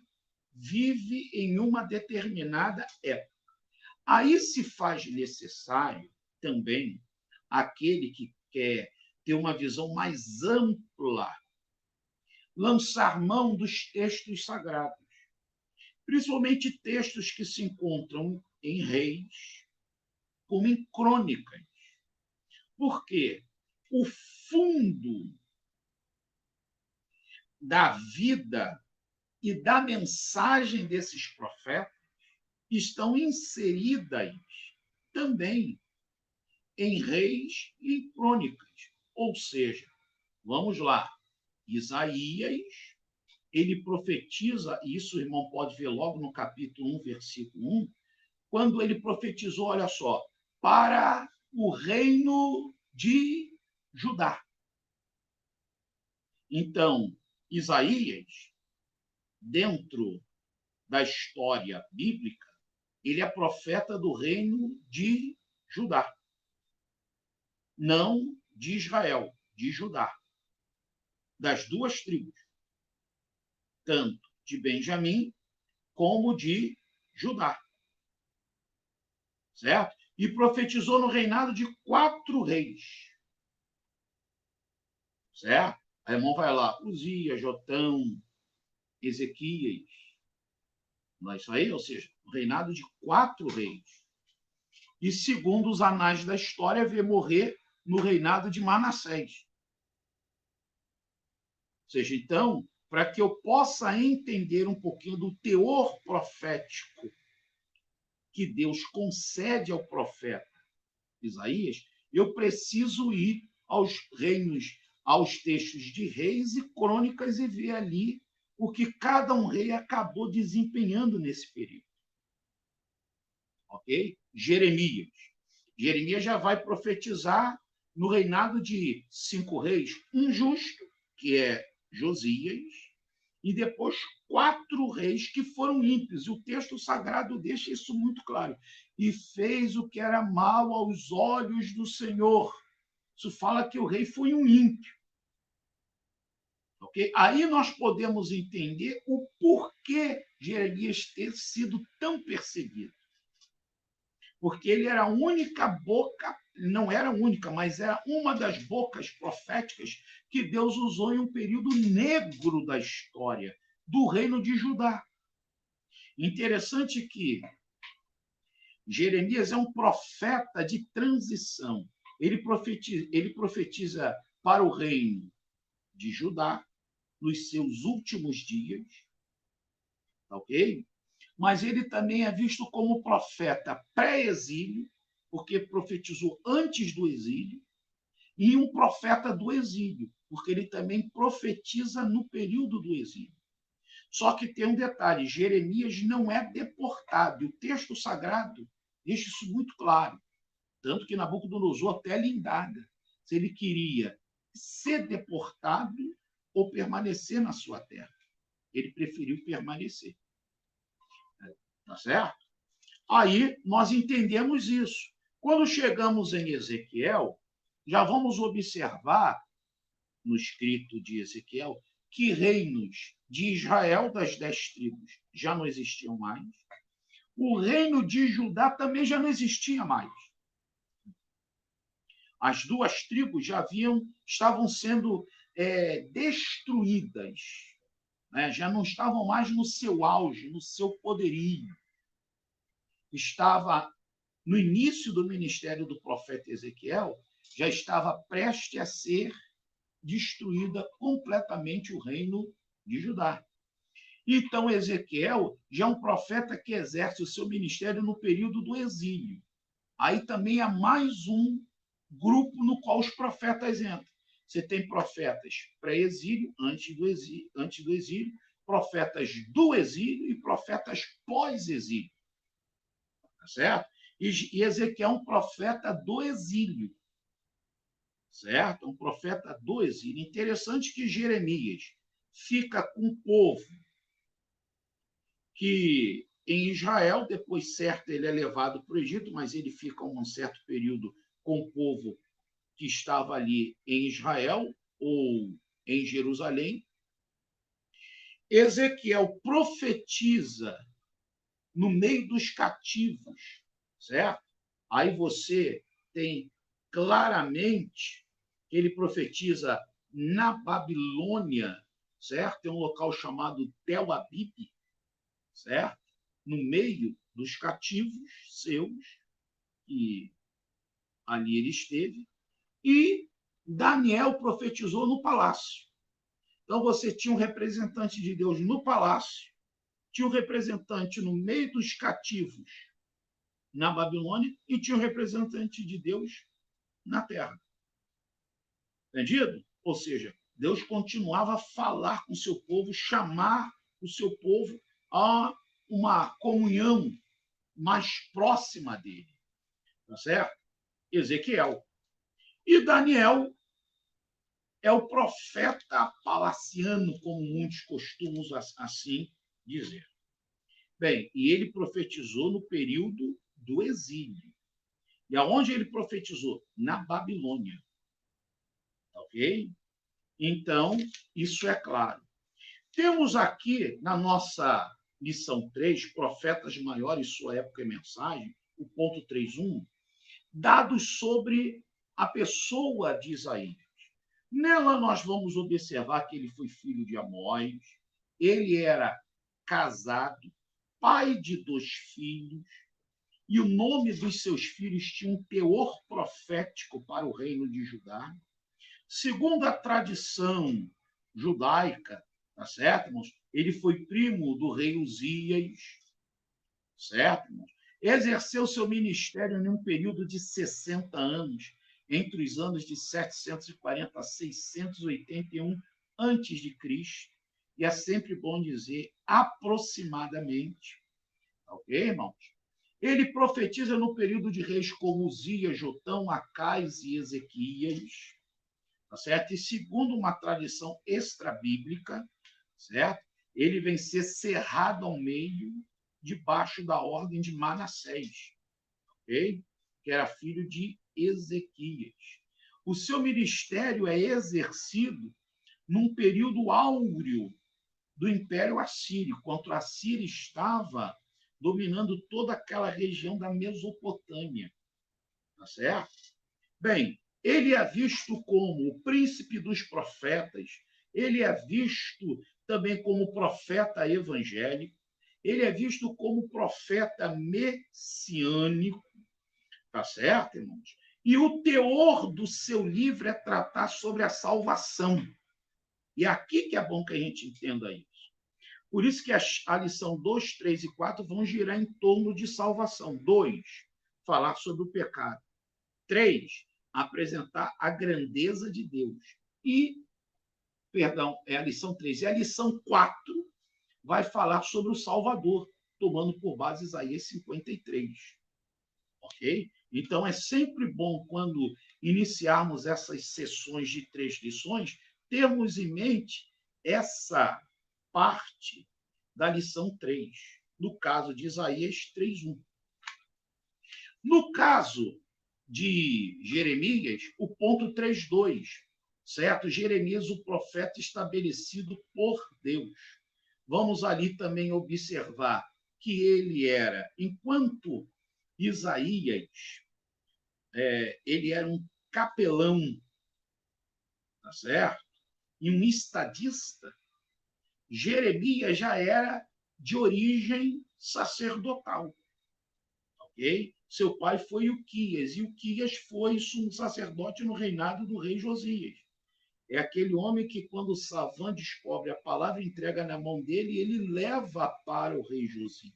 vive em uma determinada época. Aí se faz necessário também aquele que quer ter uma visão mais ampla, lançar mão dos textos sagrados, principalmente textos que se encontram em Reis, como em Crônicas. Porque o fundo da vida e da mensagem desses profetas estão inseridas também em Reis e em Crônicas. Ou seja, vamos lá, Isaías, ele profetiza, isso o irmão pode ver logo no capítulo 1, versículo 1, quando ele profetizou, olha só, para o reino de Judá. Então, Isaías, dentro da história bíblica, ele é profeta do reino de Judá. Não de Israel, de Judá. Das duas tribos. Tanto de Benjamim como de Judá. Certo? E profetizou no reinado de 4 reis. Certo? Aí, irmão, vai lá. Uzias, Jotão, Ezequias. Não é isso aí? Ou seja, o reinado de 4 reis. E, segundo os anais da história, vê morrer no reinado de Manassés. Ou seja, então, para que eu possa entender um pouquinho do teor profético que Deus concede ao profeta Isaías, eu preciso ir aos reinos, aos textos de Reis e Crônicas e ver ali o que cada um rei acabou desempenhando nesse período. Ok? Jeremias. Jeremias já vai profetizar no reinado de 5 reis, um justo, que é Josias, e depois 4 reis que foram ímpios. E o texto sagrado deixa isso muito claro. E fez o que era mal aos olhos do Senhor. Isso fala que o rei foi um ímpio. Okay? Aí nós podemos entender o porquê Jeremias ter sido tão perseguido. Porque ele era a única boca, não era a única, mas era uma das bocas proféticas que Deus usou em um período negro da história do reino de Judá. Interessante que Jeremias é um profeta de transição. Ele profetiza para o reino de Judá nos seus últimos dias, ok? Mas ele também é visto como profeta pré-exílio, porque profetizou antes do exílio, e um profeta do exílio, porque ele também profetiza no período do exílio. Só que tem um detalhe: Jeremias não é deportado, e o texto sagrado deixa isso muito claro. Tanto que Nabucodonosor até lhe indaga se ele queria ser deportado ou permanecer na sua terra. Ele preferiu permanecer. Tá certo? Aí nós entendemos isso. Quando chegamos em Ezequiel, já vamos observar no escrito de Ezequiel que reinos de Israel, das 10 tribos, já não existiam mais. O reino de Judá também já não existia mais. As 2 tribos já estavam sendo destruídas, né? Já não estavam mais no seu auge, no seu poderio. Estava no início do ministério do profeta Ezequiel, já estava prestes a ser destruída completamente o reino de Judá. Então, Ezequiel já é um profeta que exerce o seu ministério no período do exílio. Aí também há mais um grupo no qual os profetas entram. Você tem profetas pré-exílio, antes do exílio, profetas do exílio e profetas pós-exílio. Tá certo? E Ezequiel é um profeta do exílio. Certo? Um profeta do exílio. Interessante que Jeremias fica com o povo que em Israel, depois, certo, ele é levado para o Egito, mas ele fica um certo período com o povo que estava ali em Israel ou em Jerusalém. Ezequiel profetiza no meio dos cativos, certo? Aí você tem claramente que ele profetiza na Babilônia, certo? Tem um local chamado Tel Abib, certo? No meio dos cativos seus, que ali ele esteve, e Daniel profetizou no palácio. Então você tinha um representante de Deus no palácio, tinha um representante no meio dos cativos na Babilônia e tinha um representante de Deus na terra. Entendido? Ou seja, Deus continuava a falar com o seu povo, chamar o seu povo a uma comunhão mais próxima dele. Tá certo? Ezequiel. E Daniel é o profeta palaciano, como muitos costumam assim dizer. Bem, e ele profetizou no período do exílio. E aonde ele profetizou? Na Babilônia. Ok? Então, isso é claro. Temos aqui, na nossa lição 3, Profetas Maiores, Sua Época e Mensagem, o ponto 3.1, dados sobre a pessoa de Isaías. Nela nós vamos observar que ele foi filho de Amós, ele era casado, pai de 2 filhos, e o nome dos seus filhos tinha um teor profético para o reino de Judá. Segundo a tradição judaica, tá certo, irmãos? Ele foi primo do rei Uzias, certo, irmãos? Exerceu seu ministério em um período de 60 anos, entre os anos de 740 a 681 antes de Cristo, e é sempre bom dizer aproximadamente, ok, irmãos? Ele profetiza no período de reis como Uzias, Jotão, Acais e Ezequias, tá certo? E segundo uma tradição extrabíblica, certo? Ele vem ser cerrado ao meio, debaixo da ordem de Manassés, ok? Que era filho de Ezequias. O seu ministério é exercido num período áureo do Império Assírio, quando a Síria estava dominando toda aquela região da Mesopotâmia, tá certo? Bem, ele é visto como o príncipe dos profetas, ele é visto também como profeta evangélico, ele é visto como profeta messiânico, tá certo, irmãos? E o teor do seu livro é tratar sobre a salvação. E aqui que é bom que a gente entenda isso. Por isso que a lição 2, 3 e 4 vão girar em torno de salvação. 2, falar sobre o pecado. 3, apresentar a grandeza de Deus. É a lição 3. E a lição 4 vai falar sobre o Salvador, tomando por base Isaías 53. Ok? Então, é sempre bom, quando iniciarmos essas sessões de 3 lições, termos em mente essa parte da lição 3, no caso de Isaías 3.1. No caso de Jeremias, o ponto 3.2, certo? Jeremias, o profeta estabelecido por Deus. Vamos ali também observar que ele era, enquanto Isaías, ele era um capelão, tá certo? E um estadista, Jeremias já era de origem sacerdotal, ok? Seu pai foi Uquias, e Uquias foi sumo sacerdote no reinado do rei Josias. É aquele homem que, quando Safã descobre a palavra, entrega na mão dele e ele leva para o rei Josias.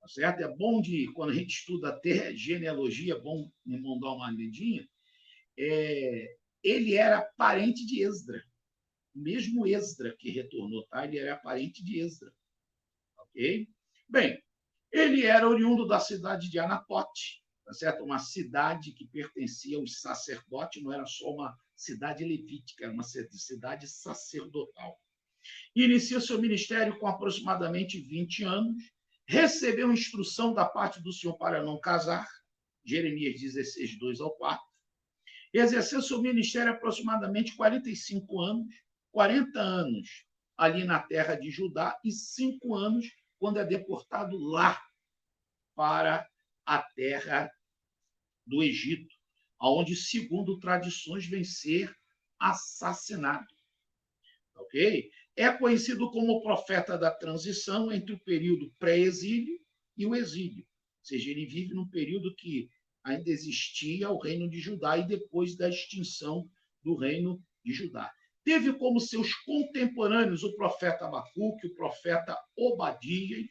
Tá certo? É bom quando a gente estuda até genealogia, é bom dar uma lidinha. Ele era parente de Esdra. Mesmo Esdra que retornou, tá? Ele era parente de Esdra. Ok? Bem, ele era oriundo da cidade de Anatote, tá certo? Uma cidade que pertencia aos sacerdotes, não era só uma cidade levítica, era uma cidade sacerdotal. Inicia seu ministério com aproximadamente 20 anos, recebeu instrução da parte do Senhor para não casar, Jeremias 16, 2 ao 4. Exerceu seu ministério aproximadamente 45 anos, 40 anos ali na terra de Judá e 5 anos quando é deportado lá para a terra do Egito, onde, segundo tradições, vem ser assassinado. Ok? É conhecido como o profeta da transição entre o período pré-exílio e o exílio. Ou seja, ele vive num período que ainda existia o reino de Judá e depois da extinção do reino de Judá. Teve como seus contemporâneos o profeta Abacuque, o profeta Obadias,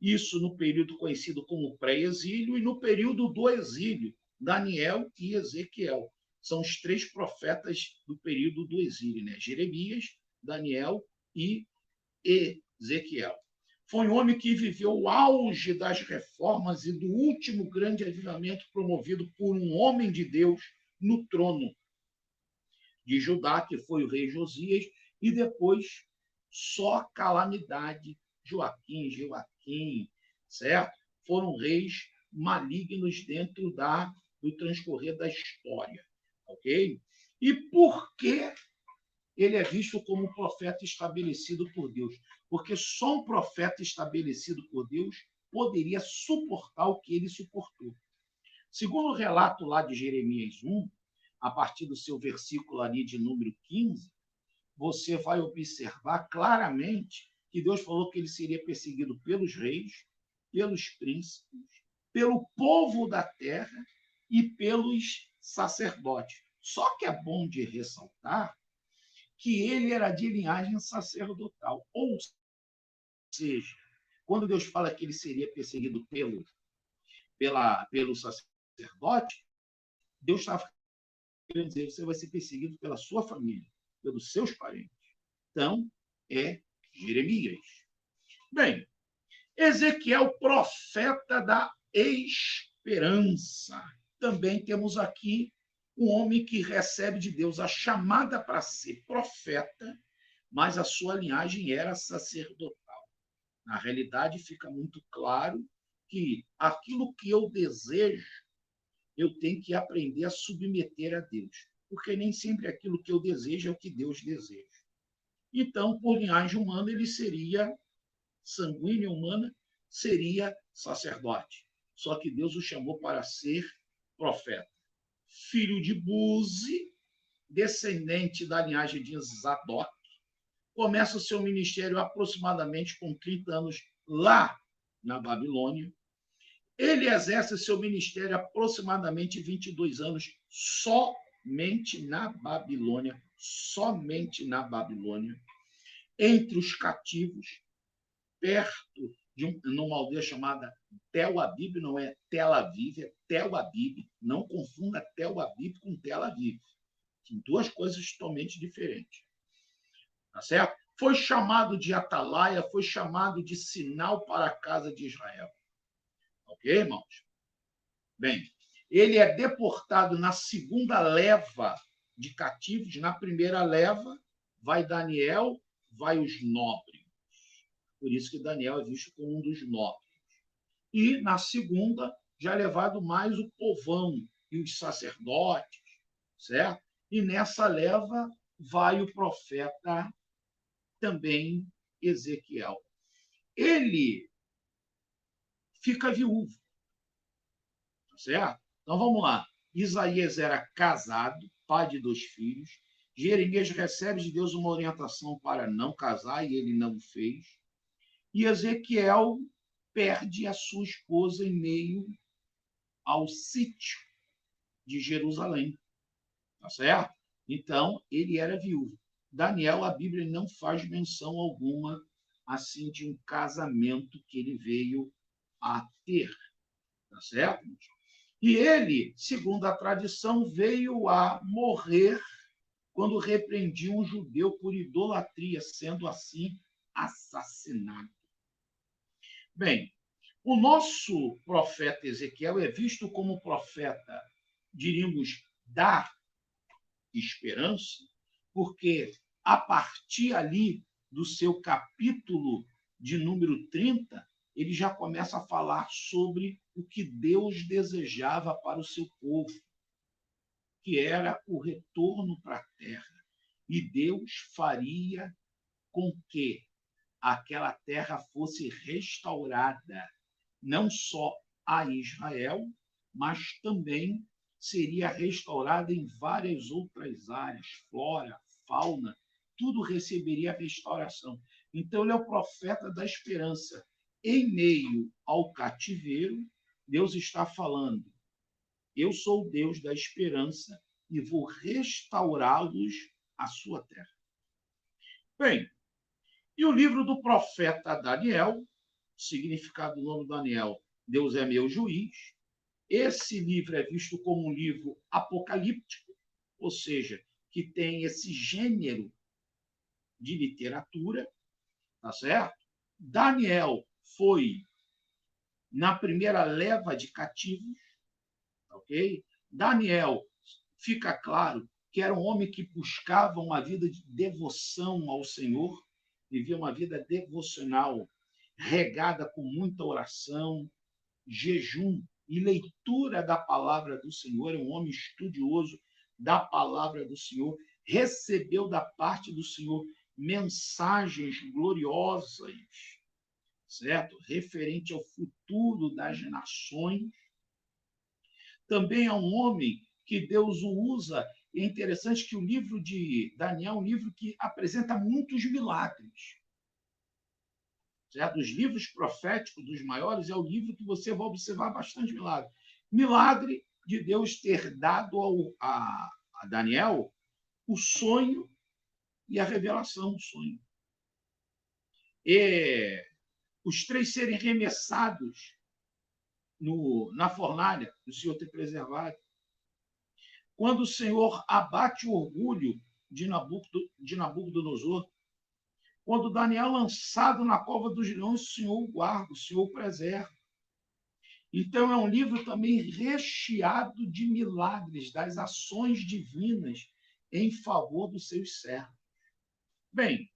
isso no período conhecido como pré-exílio, e no período do exílio, Daniel e Ezequiel. São os 3 profetas do período do exílio, né? Jeremias, Daniel e Ezequiel. Foi um homem que viveu o auge das reformas e do último grande avivamento promovido por um homem de Deus no trono de Judá, que foi o rei Josias, e depois só calamidade, Joaquim, certo? Foram reis malignos dentro do transcorrer da história, ok? E por que ele é visto como profeta estabelecido por Deus? Porque só um profeta estabelecido por Deus poderia suportar o que ele suportou. Segundo o relato lá de Jeremias 1, a partir do seu versículo ali de número 15, você vai observar claramente que Deus falou que ele seria perseguido pelos reis, pelos príncipes, pelo povo da terra e pelos sacerdotes. Só que é bom de ressaltar que ele era de linhagem sacerdotal. Ou seja, quando Deus fala que ele seria perseguido pelo sacerdote, Deus estava querendo dizer que você vai ser perseguido pela sua família, pelos seus parentes. Então, é Jeremias. Bem, Ezequiel, profeta da esperança. Também temos aqui um homem que recebe de Deus a chamada para ser profeta, mas a sua linhagem era sacerdotal. Na realidade, fica muito claro que aquilo que eu desejo, eu tenho que aprender a submeter a Deus, porque nem sempre aquilo que eu desejo é o que Deus deseja. Então, por linhagem humana, ele seria sanguínea humana, seria sacerdote. Só que Deus o chamou para ser profeta. Filho de Buzi, descendente da linhagem de Zadok, começa o seu ministério aproximadamente com 30 anos lá na Babilônia. Ele exerce seu ministério aproximadamente 22 anos somente na Babilônia, entre os cativos, perto de numa aldeia chamada Tel Aviv, não é Tel Aviv, é Tel Aviv. Não confunda Tel Aviv com Tel Aviv. São 2 coisas totalmente diferentes. Tá certo? Foi chamado de atalaia, foi chamado de sinal para a casa de Israel. Ok, irmãos? Bem, ele é deportado na segunda leva de cativos. Na primeira leva, vai Daniel, vai os nobres. Por isso que Daniel é visto como um dos nobres. E, na segunda, já é levado mais o povão e os sacerdotes, certo? E nessa leva vai o profeta também Ezequiel. Ele fica viúvo, certo? Então vamos lá. Isaías era casado, pai de 2 filhos. Jeremias recebe de Deus uma orientação para não casar e ele não o fez. E Ezequiel perde a sua esposa em meio ao sítio de Jerusalém. Tá certo? Então, ele era viúvo. Daniel, a Bíblia não faz menção alguma assim de um casamento que ele veio a ter. Tá certo? E ele, segundo a tradição, veio a morrer quando repreendia um judeu por idolatria, sendo assim assassinado. Bem, o nosso profeta Ezequiel é visto como profeta, diríamos, da esperança, porque a partir ali do seu capítulo de número 30, ele já começa a falar sobre o que Deus desejava para o seu povo. que era o retorno para a terra. E Deus faria com que aquela terra fosse restaurada, não só a Israel, mas também seria restaurada em várias outras áreas, flora, fauna, tudo receberia restauração. Então, ele é o profeta da esperança. Em meio ao cativeiro, Deus está falando: eu sou o Deus da esperança e vou restaurá-los à sua terra. Bem, e o livro do profeta Daniel, significado do nome Daniel, Deus é meu juiz. Esse livro é visto como um livro apocalíptico, ou seja, que tem esse gênero de literatura, tá certo? Daniel foi na primeira leva de cativos, ok? Daniel, fica claro que era um homem que buscava uma vida de devoção ao Senhor, vivia uma vida devocional, regada com muita oração, jejum e leitura da palavra do Senhor. É um homem estudioso da palavra do Senhor, recebeu da parte do Senhor mensagens gloriosas, certo? Referente ao futuro das nações. Também é um homem que Deus o usa. É interessante que o livro de Daniel é um livro que apresenta muitos milagres. Certo? Os livros proféticos dos maiores é o livro que você vai observar bastante milagre. Milagre de Deus ter dado a Daniel o sonho e a revelação do sonho. E os 3 serem remessados na fornalha, o Senhor ter preservado. Quando o Senhor abate o orgulho de Nabucodonosor, quando Daniel lançado na cova dos leões, o Senhor o guarda, o Senhor o preserva. Então, é um livro também recheado de milagres, das ações divinas em favor dos seus servos. Bem,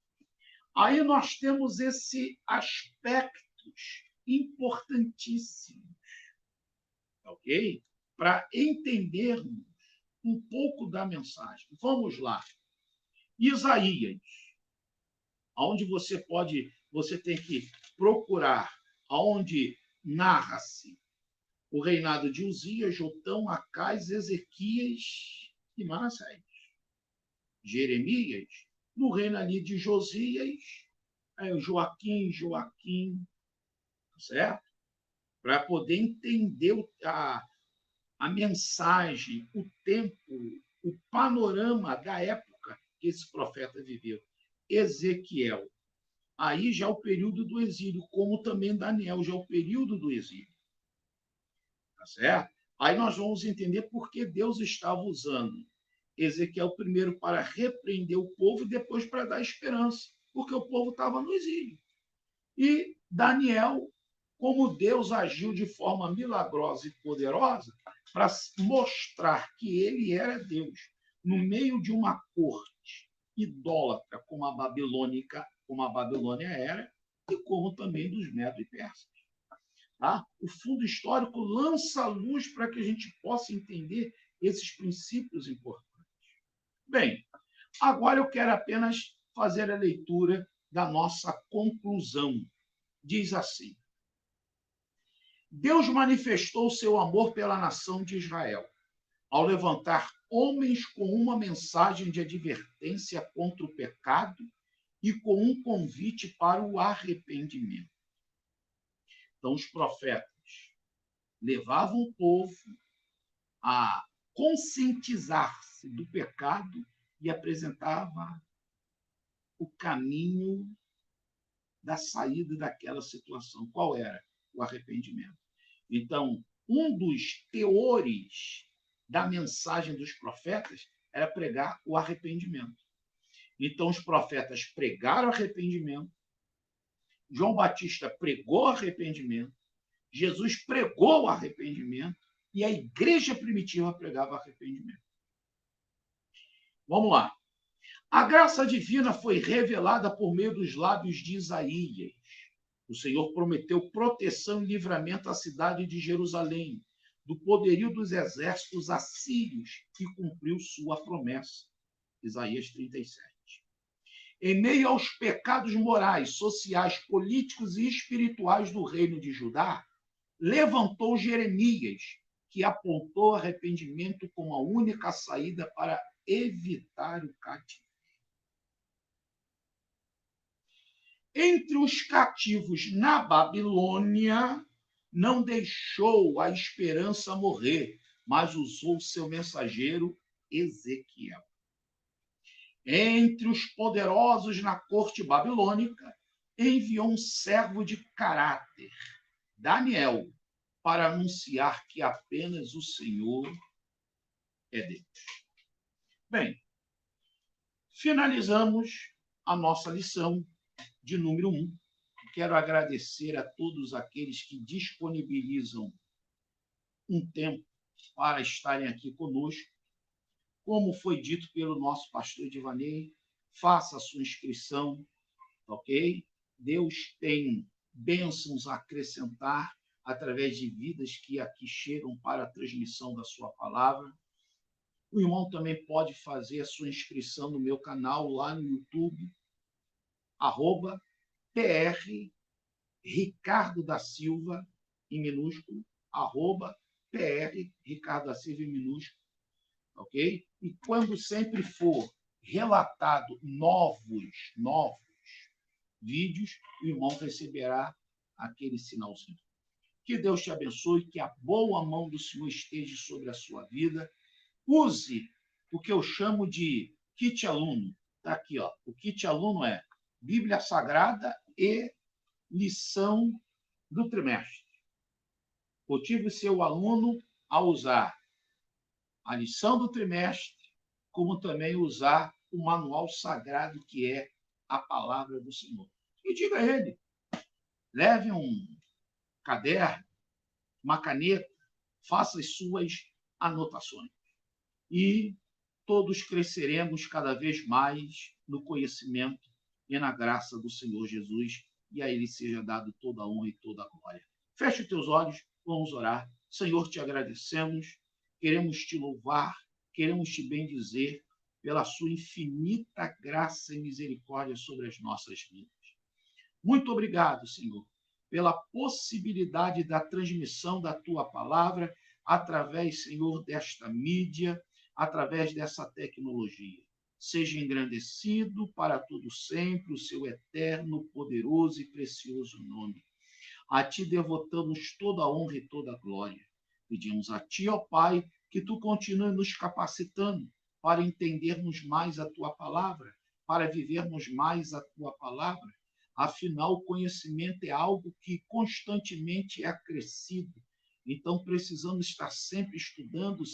aí nós temos esses aspectos importantíssimos, ok? Para entendermos um pouco da mensagem. Vamos lá. Isaías, onde você tem que procurar, onde narra-se o reinado de Uzias, Jotão, Acais, Ezequias e Manassés. Jeremias, no reino ali de Josias, Joaquim, certo? Para poder entender a mensagem, o tempo, o panorama da época que esse profeta viveu. Ezequiel, aí já é o período do exílio, como também Daniel, já é o período do exílio. Tá certo? Aí nós vamos entender por que Deus estava usando Ezequiel primeiro para repreender o povo e depois para dar esperança, porque o povo estava no exílio. E Daniel, como Deus agiu de forma milagrosa e poderosa para mostrar que ele era Deus no meio de uma corte idólatra como a Babilônia era, e como também dos medos e persas. Tá? O fundo histórico lança a luz para que a gente possa entender esses princípios importantes. Bem, agora eu quero apenas fazer a leitura da nossa conclusão. Diz assim: Deus manifestou seu amor pela nação de Israel, ao levantar homens com uma mensagem de advertência contra o pecado e com um convite para o arrependimento. Então, os profetas levavam o povo a conscientizar-se do pecado e apresentava o caminho da saída daquela situação. Qual era? O arrependimento. Então, um dos teores da mensagem dos profetas era pregar o arrependimento. Então, os profetas pregaram arrependimento, João Batista pregou arrependimento, Jesus pregou o arrependimento e a igreja primitiva pregava arrependimento. Vamos lá. A graça divina foi revelada por meio dos lábios de Isaías. O Senhor prometeu proteção e livramento à cidade de Jerusalém, do poderio dos exércitos assírios, que cumpriu sua promessa. Isaías 37. Em meio aos pecados morais, sociais, políticos e espirituais do reino de Judá, levantou Jeremias, que apontou arrependimento como a única saída para evitar o cativeiro. Entre os cativos na Babilônia, não deixou a esperança morrer, mas usou seu mensageiro Ezequiel. Entre os poderosos na corte babilônica, enviou um servo de caráter, Daniel, para anunciar que apenas o Senhor é Deus. Bem, finalizamos a nossa lição de número 1. Quero agradecer a todos aqueles que disponibilizam um tempo para estarem aqui conosco. Como foi dito pelo nosso pastor Divanei, faça a sua inscrição, ok? Deus tem bênçãos a acrescentar através de vidas que aqui chegam para a transmissão da sua palavra. O irmão também pode fazer a sua inscrição no meu canal lá no YouTube, @PR Ricardo da Silva, em minúsculo, @PR Ricardo da Silva, em minúsculo, ok? E quando sempre for relatado novos vídeos, o irmão receberá aquele sinalzinho. Que Deus te abençoe, que a boa mão do Senhor esteja sobre a sua vida. Use o que eu chamo de kit aluno. Está aqui, ó. O kit aluno é Bíblia Sagrada e lição do trimestre. Motive o seu aluno a usar a lição do trimestre, como também usar o manual sagrado, que é a palavra do Senhor. E diga a ele, leve um caderno, uma caneta, faça as suas anotações. E todos cresceremos cada vez mais no conhecimento e na graça do Senhor Jesus, e a Ele seja dado toda a honra e toda a glória. Feche os teus olhos, vamos orar. Senhor, te agradecemos, queremos te louvar, queremos te bendizer pela sua infinita graça e misericórdia sobre as nossas vidas. Muito obrigado, Senhor, pela possibilidade da transmissão da tua palavra através, Senhor, desta mídia, através dessa tecnologia. Seja engrandecido para todo sempre o seu eterno, poderoso e precioso nome. A ti devotamos toda a honra e toda a glória. Pedimos a ti, ó Pai, que tu continue nos capacitando para entendermos mais a tua palavra, para vivermos mais a tua palavra. Afinal, o conhecimento é algo que constantemente é acrescido. Então, precisamos estar sempre estudando,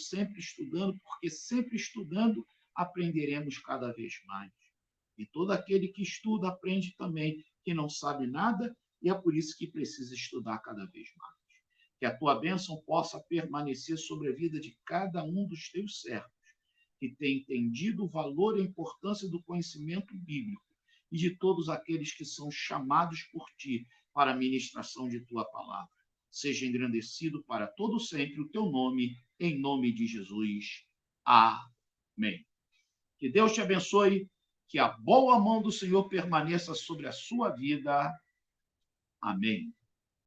porque sempre estudando aprenderemos cada vez mais. E todo aquele que estuda aprende também, que não sabe nada, e é por isso que precisa estudar cada vez mais. Que a tua bênção possa permanecer sobre a vida de cada um dos teus servos, que tem entendido o valor e a importância do conhecimento bíblico, e de todos aqueles que são chamados por ti para a ministração de tua palavra. Seja engrandecido para todo sempre o teu nome, em nome de Jesus. Amém. Que Deus te abençoe, que a boa mão do Senhor permaneça sobre a sua vida. Amém.